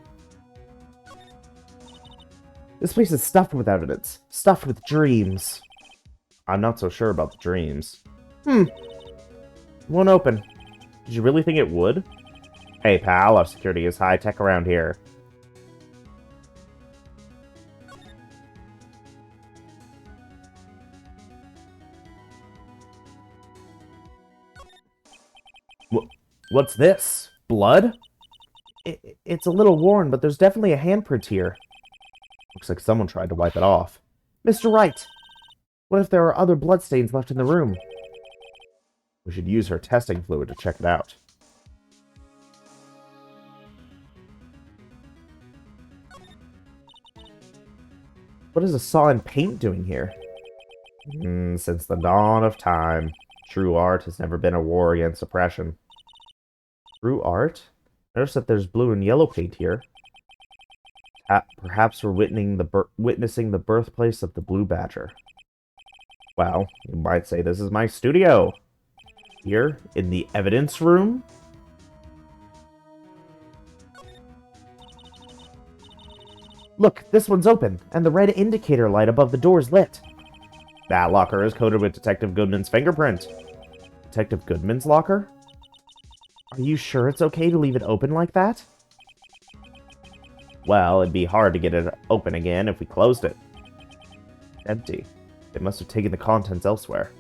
This place is stuffed with evidence. Stuffed with dreams. I'm not so sure about the dreams. It won't open. Did you really think it would? Hey, pal, our security is high-tech around here. What's this? Blood? It's a little worn, but there's definitely a handprint here. Looks like someone tried to wipe it off. Mr. Wright, what if there are other bloodstains left in the room? We should use her testing fluid to check it out. What is a saw and paint doing here? Since the dawn of time, true art has never been a war against oppression. True art? Notice that there's blue and yellow paint here. Perhaps we're witnessing the birthplace of the Blue Badger. Well, you might say this is my studio. Here, in the evidence room. Look, this one's open, and the red indicator light above the door is lit. That locker is coated with Detective Goodman's fingerprint. Detective Goodman's locker? Are you sure it's okay to leave it open like that? Well, it'd be hard to get it open again if we closed it. Empty. They must have taken the contents elsewhere.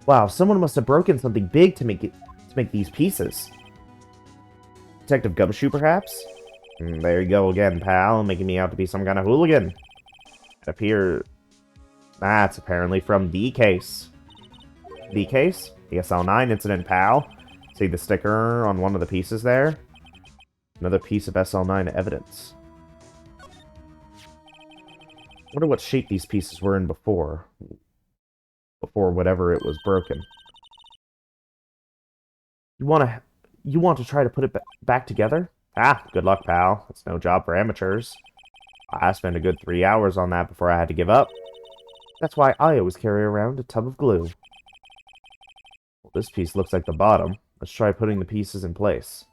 Wow, someone must have broken something big to make these pieces. Detective Gumshoe, perhaps? There you go again, pal, making me out to be some kind of hooligan. It appears... That's apparently from the case. The case? The SL9 incident, pal. See the sticker on one of the pieces there? Another piece of SL9 evidence. Wonder what shape these pieces were in before. Before whatever it was broken. You want to try to put it back together? Ah, good luck, pal. It's no job for amateurs. I spent a good 3 hours on that before I had to give up. That's why I always carry around a tub of glue. Well, this piece looks like the bottom. Let's try putting the pieces in place.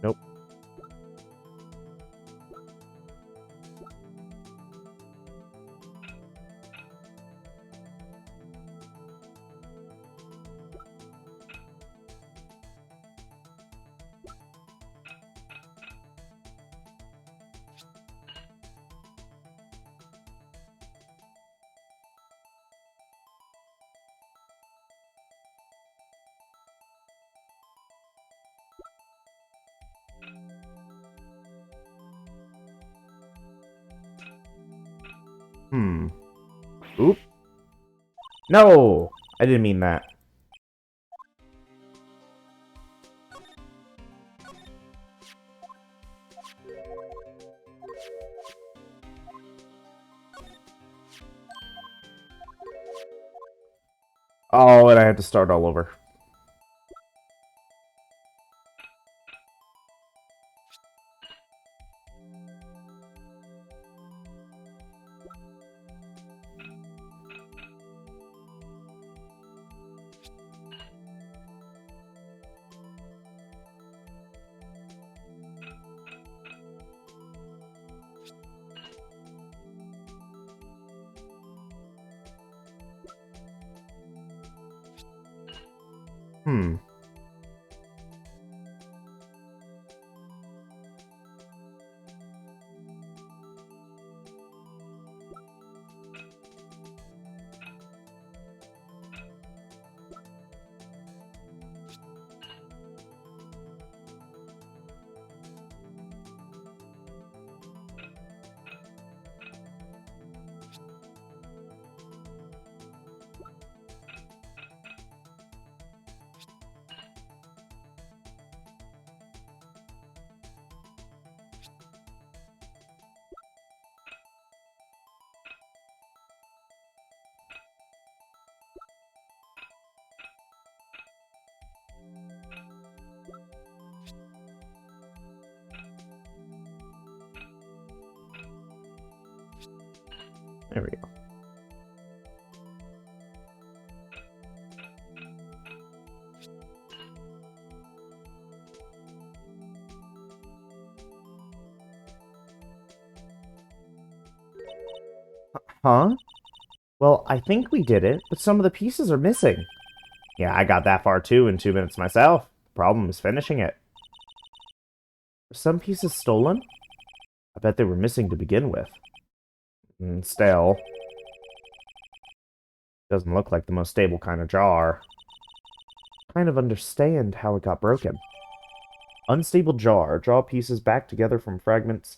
Nope. Oop. No! I didn't mean that. Oh, and I had to start all over. There we go. Huh? Well, I think we did it, but some of the pieces are missing. Yeah, I got that far too in 2 minutes myself. The problem is finishing it. Were some pieces stolen? I bet they were missing to begin with. Still, doesn't look like the most stable kind of jar. Kind of understand how it got broken. Unstable jar. Jar pieces back together from fragments.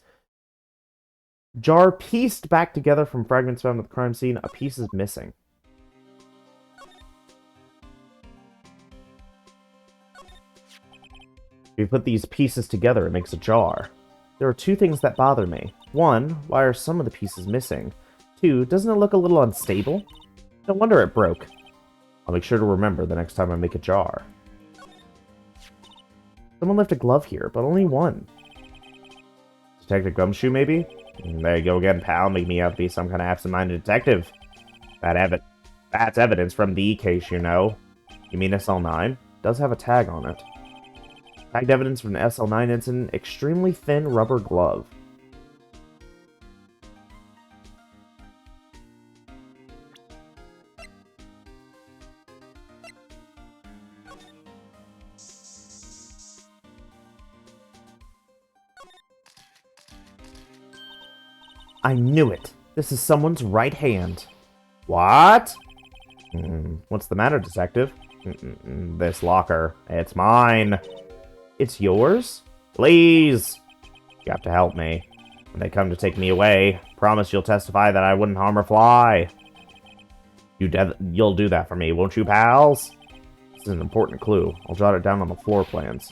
Jar pieced back together from fragments found at the crime scene. A piece is missing. If you put these pieces together, it makes a jar. There are two things that bother me. One, why are some of the pieces missing? Two, doesn't it look a little unstable? No wonder it broke. I'll make sure to remember the next time I make a jar. Someone left a glove here, but only one. Detective Gumshoe, maybe? There you go again, pal. Make me out to be some kind of absent-minded detective. That's evidence from the case, you know. You mean SL9? Does have a tag on it. Tagged evidence from the SL9 incident, extremely thin rubber glove. I knew it. This is someone's right hand. What? What's the matter, detective? This locker. It's mine. It's yours? Please! You have to help me. When they come to take me away, promise you'll testify that I wouldn't harm a fly. You'll do that for me, won't you, pals? This is an important clue. I'll jot it down on the floor plans.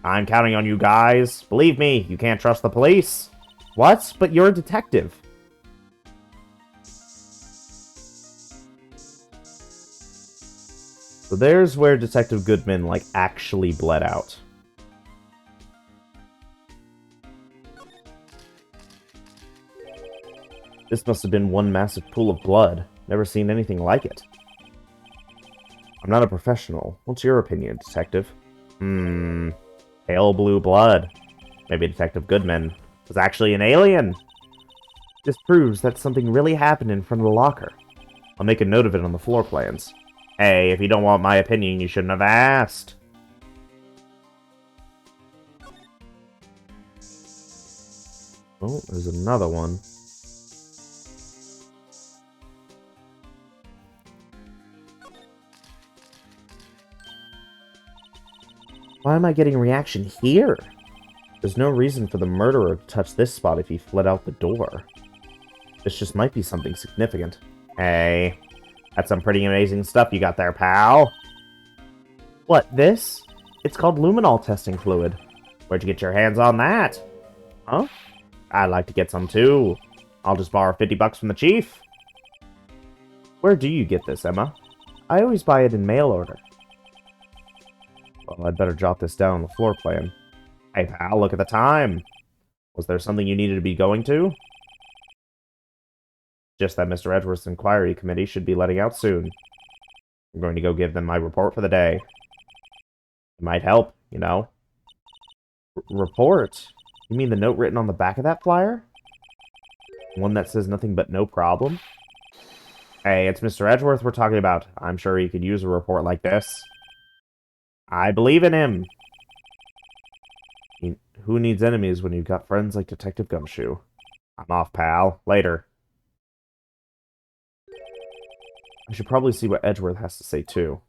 I'm counting on you guys. Believe me, you can't trust the police. What? But you're a detective. So there's where Detective Goodman, like, actually bled out. This must have been one massive pool of blood. Never seen anything like it. I'm not a professional. What's your opinion, detective? Pale blue blood. Maybe Detective Goodman was actually an alien. This proves that something really happened in front of the locker. I'll make a note of it on the floor plans. Hey, if you don't want my opinion, you shouldn't have asked. Oh, there's another one. Why am I getting a reaction here? There's no reason for the murderer to touch this spot if he fled out the door. This just might be something significant. Hey, that's some pretty amazing stuff you got there, pal. What, this? It's called luminol testing fluid. Where'd you get your hands on that? Huh? I'd like to get some too. I'll just borrow $50 from the chief. Where do you get this, Emma? I always buy it in mail order. Well, I'd better jot this down on the floor plan. Hey, pal, look at the time. Was there something you needed to be going to? Just that Mr. Edgeworth's inquiry committee should be letting out soon. I'm going to go give them my report for the day. It might help, you know. Report? You mean the note written on the back of that flyer? One that says nothing but no problem? Hey, it's Mr. Edgeworth we're talking about. I'm sure he could use a report like this. I believe in him. Who needs enemies when you've got friends like Detective Gumshoe? I'm off, pal. Later. I should probably see what Edgeworth has to say, too.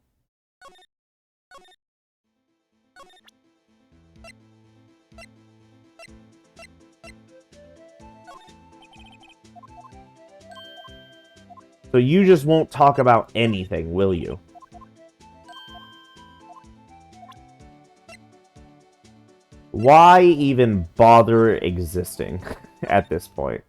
So you just won't talk about anything, will you? Why even bother existing at this point?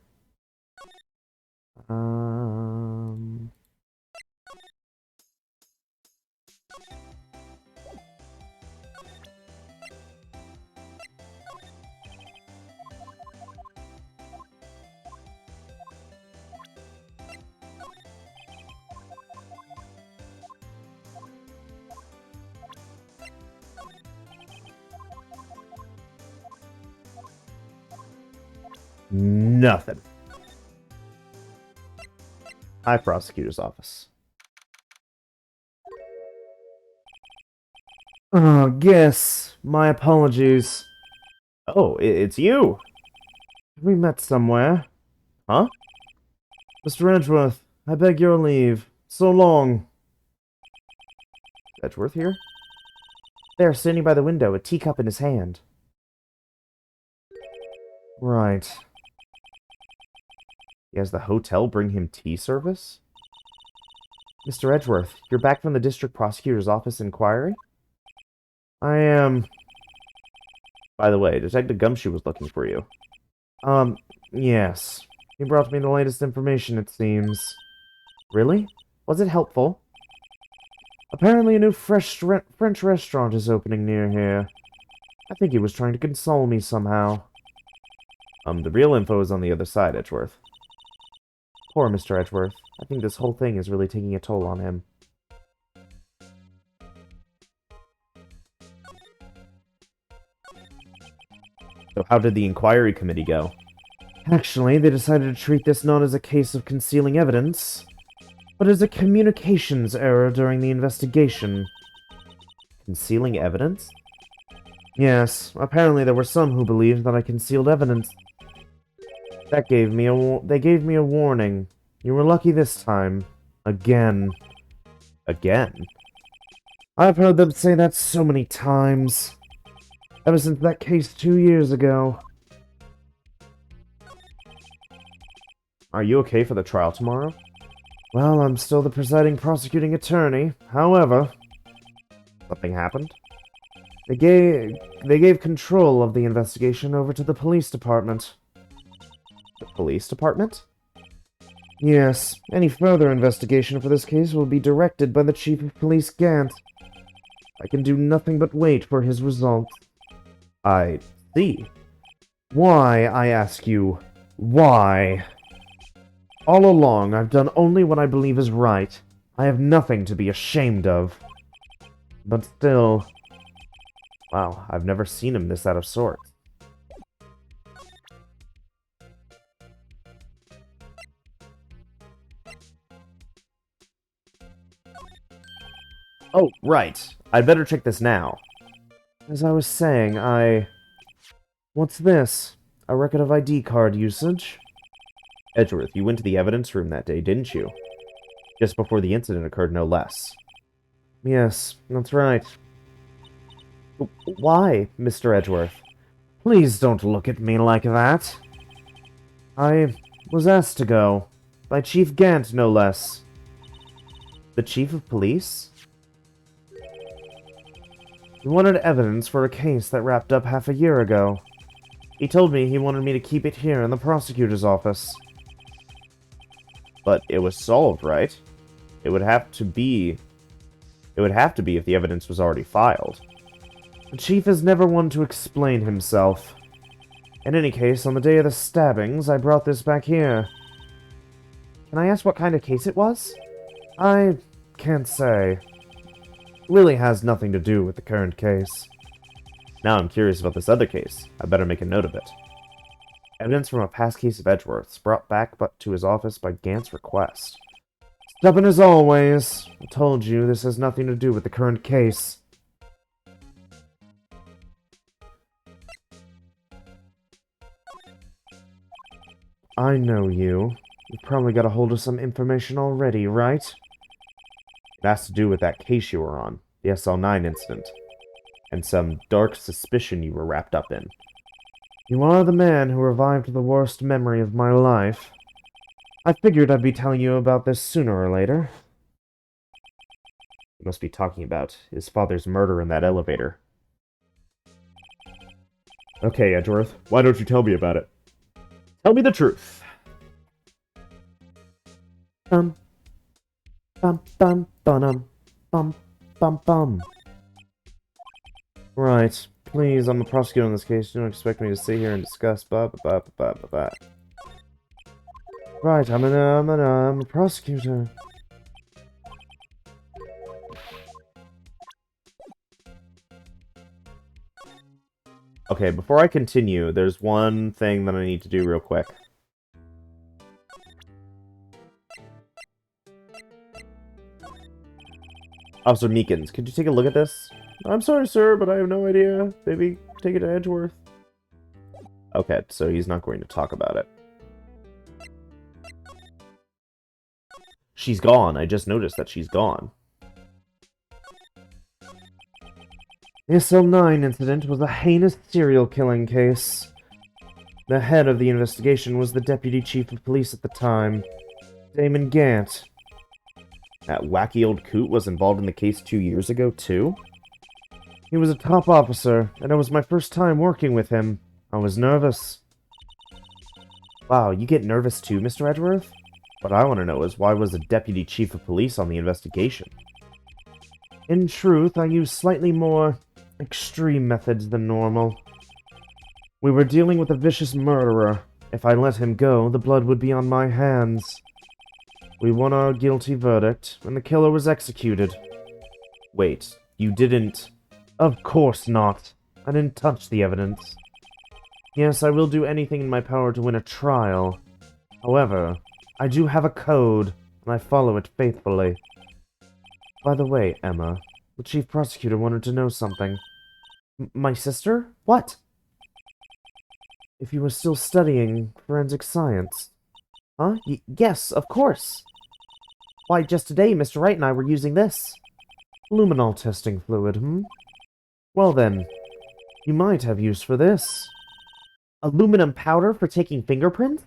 Nothing. Hi, prosecutor's office. Oh, guess. My apologies. Oh, it's you. We met somewhere. Huh? Mr. Edgeworth, I beg your leave. So long. Edgeworth here? There, standing by the window, a teacup in his hand. Right. He has the hotel bring him tea service? Mr. Edgeworth, you're back from the district prosecutor's office inquiry? I am. By the way, Detective Gumshoe was looking for you. Yes. He brought me the latest information, it seems. Really? Was it helpful? Apparently a new French restaurant is opening near here. I think he was trying to console me somehow. The real info is on the other side, Edgeworth. Poor Mr. Edgeworth. I think this whole thing is really taking a toll on him. So how did the inquiry committee go? Actually, they decided to treat this not as a case of concealing evidence, but as a communications error during the investigation. Concealing evidence? Yes, apparently there were some who believed that I concealed evidence. They gave me a warning. You were lucky this time. Again. Again? I've heard them say that so many times. Ever since that case 2 years ago. Are you okay for the trial tomorrow? Well, I'm still the presiding prosecuting attorney. However, something happened. They gave control of the investigation over to the police department. The police department? Yes, any further investigation for this case will be directed by the Chief of Police Gant. I can do nothing but wait for his results. I see. Why, I ask you, why? All along, I've done only what I believe is right. I have nothing to be ashamed of. But still... Wow, I've never seen him this out of sorts. Oh, right. I'd better check this now. As I was saying, What's this? A record of ID card usage? Edgeworth, you went to the evidence room that day, didn't you? Just before the incident occurred, no less. Yes, that's right. Why, Mr. Edgeworth? Please don't look at me like that. I was asked to go. By Chief Gant, no less. The Chief of Police? He wanted evidence for a case that wrapped up half a year ago. He told me he wanted me to keep it here in the prosecutor's office. But it was solved, right? It would have to be if the evidence was already filed. The chief is never one to explain himself. In any case, on the day of the stabbings, I brought this back here. Can I ask what kind of case it was? I can't say. It really has nothing to do with the current case. Now I'm curious about this other case. I better make a note of it. Evidence from a past case of Edgeworth's brought back but to his office by Gant's request. Stubborn as always. I told you this has nothing to do with the current case. I know you. You've probably got a hold of some information already, right? It has to do with that case you were on, the SL9 incident, and some dark suspicion you were wrapped up in. You are the man who revived the worst memory of my life. I figured I'd be telling you about this sooner or later. You must be talking about his father's murder in that elevator. Okay, Edgeworth, why don't you tell me about it? Tell me the truth. Bum, bum, bum, bum, bum, bum, bum. Right. Please, I'm the prosecutor in this case. You don't expect me to sit here and discuss blah, blah, blah, blah, blah, blah. Right, I'm a prosecutor. Okay, before I continue, there's one thing that I need to do real quick. Officer Meekins, could you take a look at this? I'm sorry, sir, but I have no idea. Maybe take it to Edgeworth. Okay, so he's not going to talk about it. She's gone. I just noticed that she's gone. The SL9 incident was a heinous serial killing case. The head of the investigation was the deputy chief of police at the time, Damon Gant. That wacky old coot was involved in the case 2 years ago, too? He was a top officer, and it was my first time working with him. I was nervous. Wow, you get nervous too, Mr. Edgeworth? What I want to know is why was the deputy chief of police on the investigation? In truth, I used slightly more extreme methods than normal. We were dealing with a vicious murderer. If I let him go, the blood would be on my hands. We won our guilty verdict, and the killer was executed. Wait, you didn't... Of course not. I didn't touch the evidence. Yes, I will do anything in my power to win a trial. However, I do have a code, and I follow it faithfully. By the way, Emma, the chief prosecutor wanted to know something. My sister? What? If you were still studying forensic science. Huh? Yes, of course. Why, just today, Mr. Wright and I were using this. Luminol testing fluid, Well then, you might have use for this. Aluminum powder for taking fingerprints?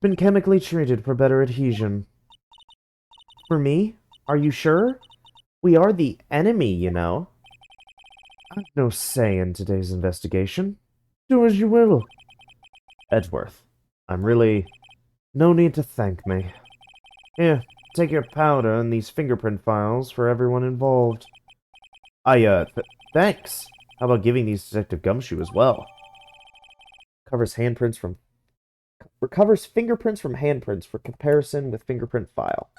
Been chemically treated for better adhesion. For me? Are you sure? We are the enemy, you know. I've no say in today's investigation. Do as you will. Edgeworth, I'm really... No need to thank me. Here, take your powder and these fingerprint files for everyone involved. Thanks. How about giving these Detective Gumshoe as well? Recovers fingerprints from handprints for comparison with fingerprint file.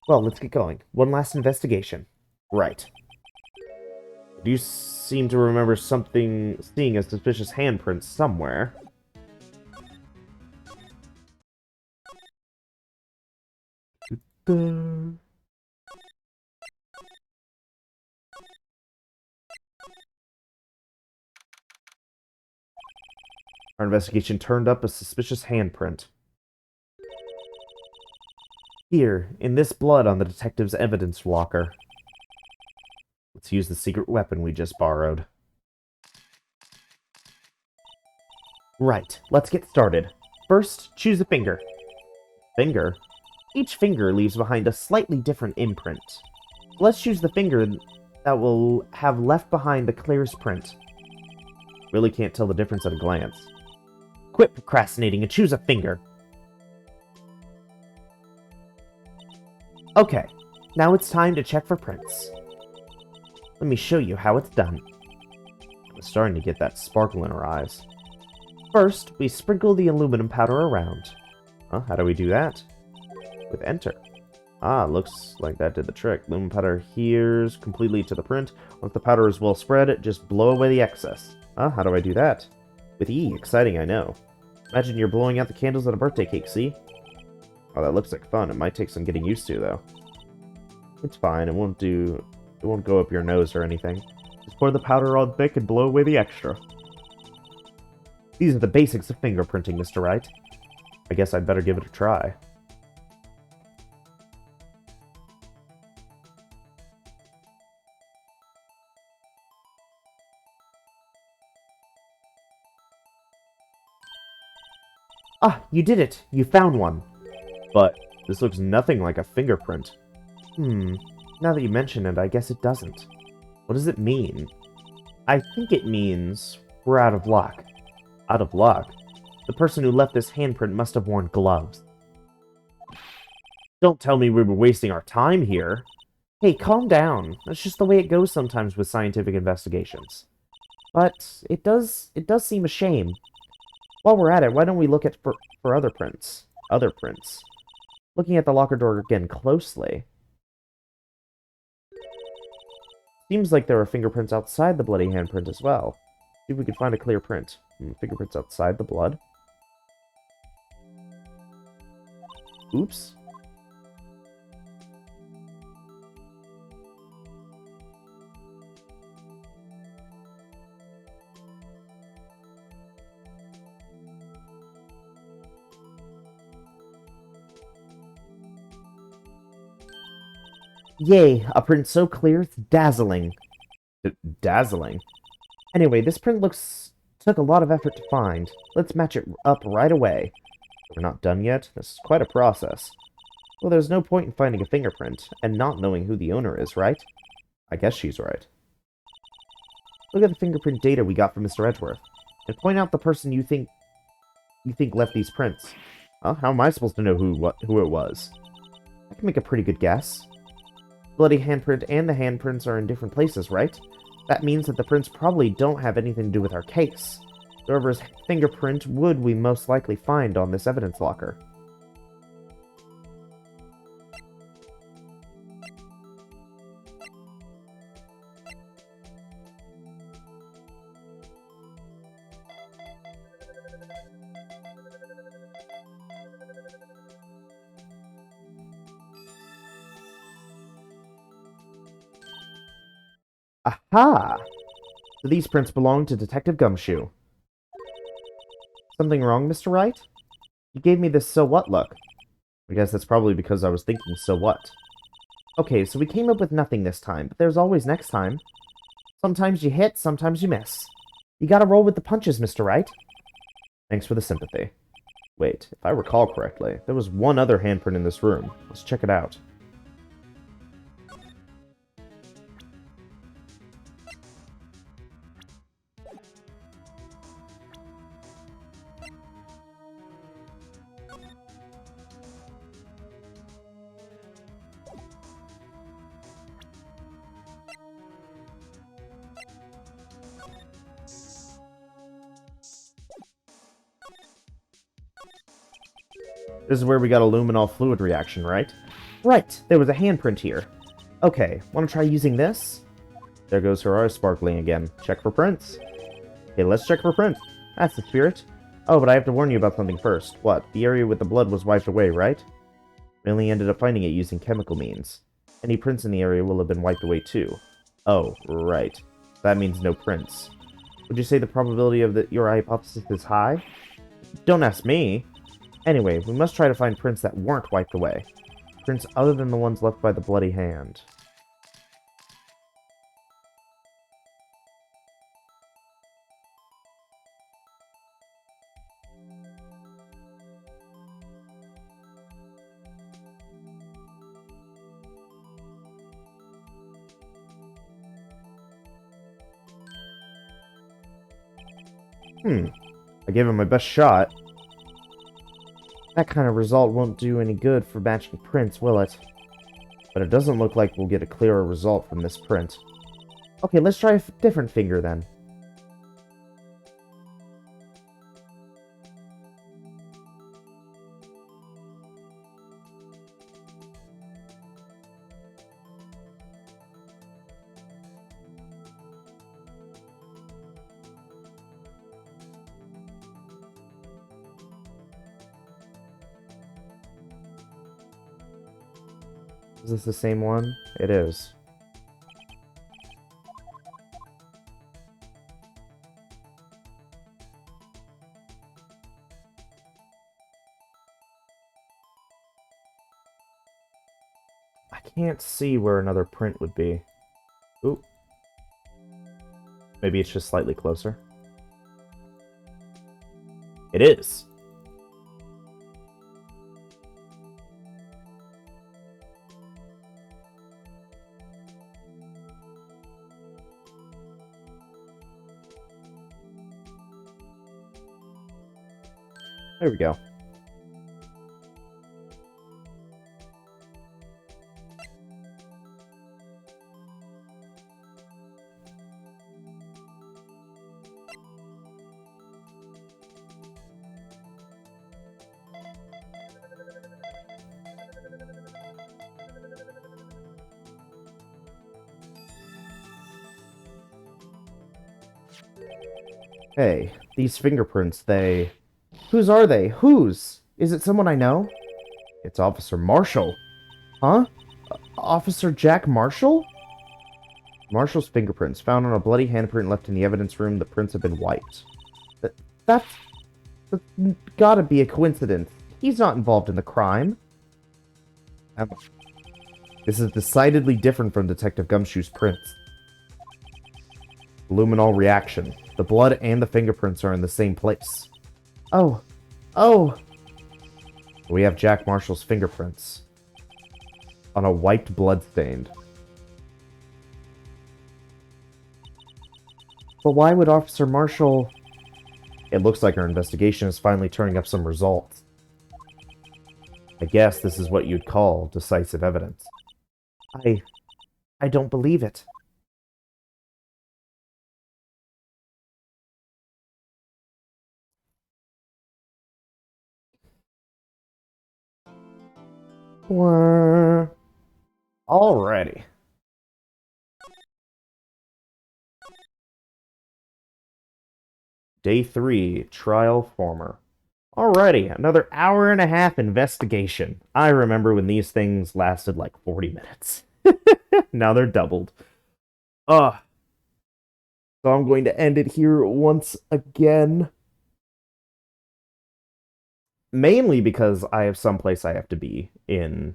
Well, let's get going. One last investigation. Right. You seem to remember seeing a suspicious handprint somewhere. Our investigation turned up a suspicious handprint. Here, in this blood on the detective's evidence locker. Let's use the secret weapon we just borrowed. Right, let's get started. First, choose a finger. Finger? Each finger leaves behind a slightly different imprint. Let's choose the finger that will have left behind the clearest print. Really can't tell the difference at a glance. Quit procrastinating and choose a finger. Okay, now it's time to check for prints. Let me show you how it's done. I'm starting to get that sparkle in her eyes. First, we sprinkle the aluminum powder around. How do we do that? With enter. Looks like that did the trick. Aluminum powder adheres completely to the print. Once the powder is well spread, just blow away the excess. How do I do that? With E. Exciting, I know. Imagine you're blowing out the candles on a birthday cake, see? Oh, that looks like fun. It might take some getting used to, though. It's fine. It won't go up your nose or anything. Just pour the powder on thick and blow away the extra. These are the basics of fingerprinting, Mr. Wright. I guess I'd better give it a try. You did it! You found one! But this looks nothing like a fingerprint. Now that you mention it, I guess it doesn't. What does it mean? I think it means we're out of luck. Out of luck? The person who left this handprint must have worn gloves. Don't tell me we were wasting our time here. Hey, calm down. That's just the way it goes sometimes with scientific investigations. But it does seem a shame. While we're at it, why don't we look for other prints? Other prints. Looking at the locker door again closely. Seems like there are fingerprints outside the bloody handprint as well. See if we can find a clear print. Fingerprints outside the blood. Oops. Yay, a print so clear it's dazzling. Dazzling? Anyway, this print took a lot of effort to find. Let's match it up right away. We're not done yet. This is quite a process. Well, there's no point in finding a fingerprint and not knowing who the owner is, right? I guess she's right. Look at the fingerprint data we got from Mr. Edgeworth, and point out the person you think left these prints. Well, how am I supposed to know who it was? I can make a pretty good guess. Bloody handprint and the handprints are in different places, right? That means that the prints probably don't have anything to do with our case. Whoever's fingerprint would we most likely find on this evidence locker. Aha! So these prints belong to Detective Gumshoe. Something wrong, Mr. Wright? You gave me this so what look. I guess that's probably because I was thinking so what. Okay, so we came up with nothing this time, but there's always next time. Sometimes you hit, sometimes you miss. You gotta roll with the punches, Mr. Wright. Thanks for the sympathy. Wait, if I recall correctly, there was one other handprint in this room. Let's check it out. This is where we got a luminol fluid reaction, right? Right, there was a handprint here. Okay, wanna try using this? There goes her eye sparkling again. Check for prints. Okay, let's check for prints. That's the spirit. Oh, but I have to warn you about something first. What? The area with the blood was wiped away, right? We only ended up finding it using chemical means. Any prints in the area will have been wiped away too. Oh, right. That means no prints. Would you say the probability of your hypothesis is high? Don't ask me. Anyway, we must try to find prints that weren't wiped away. Prints other than the ones left by the bloody hand. I gave it my best shot. That kind of result won't do any good for matching prints, will it? But it doesn't look like we'll get a clearer result from this print. Okay, let's try a different finger then. Is this the same one? It is. I can't see where another print would be. Ooh. Maybe it's just slightly closer. It is! There we go. Hey, these fingerprints, they... Whose are they? Whose? Is it someone I know? It's Officer Marshall. Huh? Officer Jack Marshall? Marshall's fingerprints, found on a bloody handprint left in the evidence room. The prints have been wiped. That, that's, that's gotta be a coincidence. He's not involved in the crime. Um, This is decidedly different from Detective Gumshoe's prints. Luminol reaction. The blood and the fingerprints are in the same place. Oh. Oh! We have Jack Marshall's fingerprints. On a wiped bloodstained. But why would Officer Marshall... It looks like our investigation is finally turning up some results. I guess this is what you'd call decisive evidence. I don't believe it. Alrighty. Day 3, Trial Former. Alrighty, another hour and a half investigation. I remember when these things lasted like 40 minutes. Now they're doubled. Ugh. So I'm going to end it here once again. Mainly because I have someplace I have to be in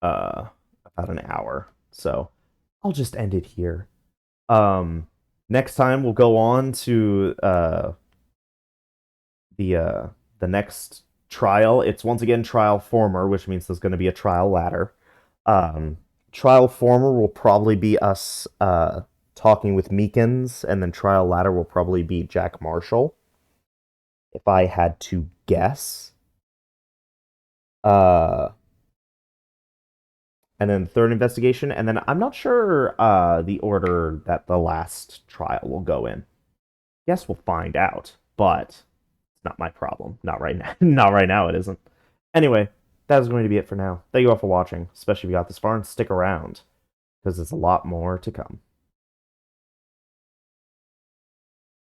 about an hour. So I'll just end it here. Next time we'll go on to the next trial. It's once again trial former, which means there's going to be a trial ladder. Trial former will probably be us talking with Meekins, and then trial ladder will probably be Jack Marshall. If I had to guess. And then third investigation, and then I'm not sure the order that the last trial will go in. Guess we'll find out, but it's not my problem. Not right now. Not right now, it isn't. Anyway, that is going to be it for now. Thank you all for watching, especially if you got this far, and stick around, because there's a lot more to come.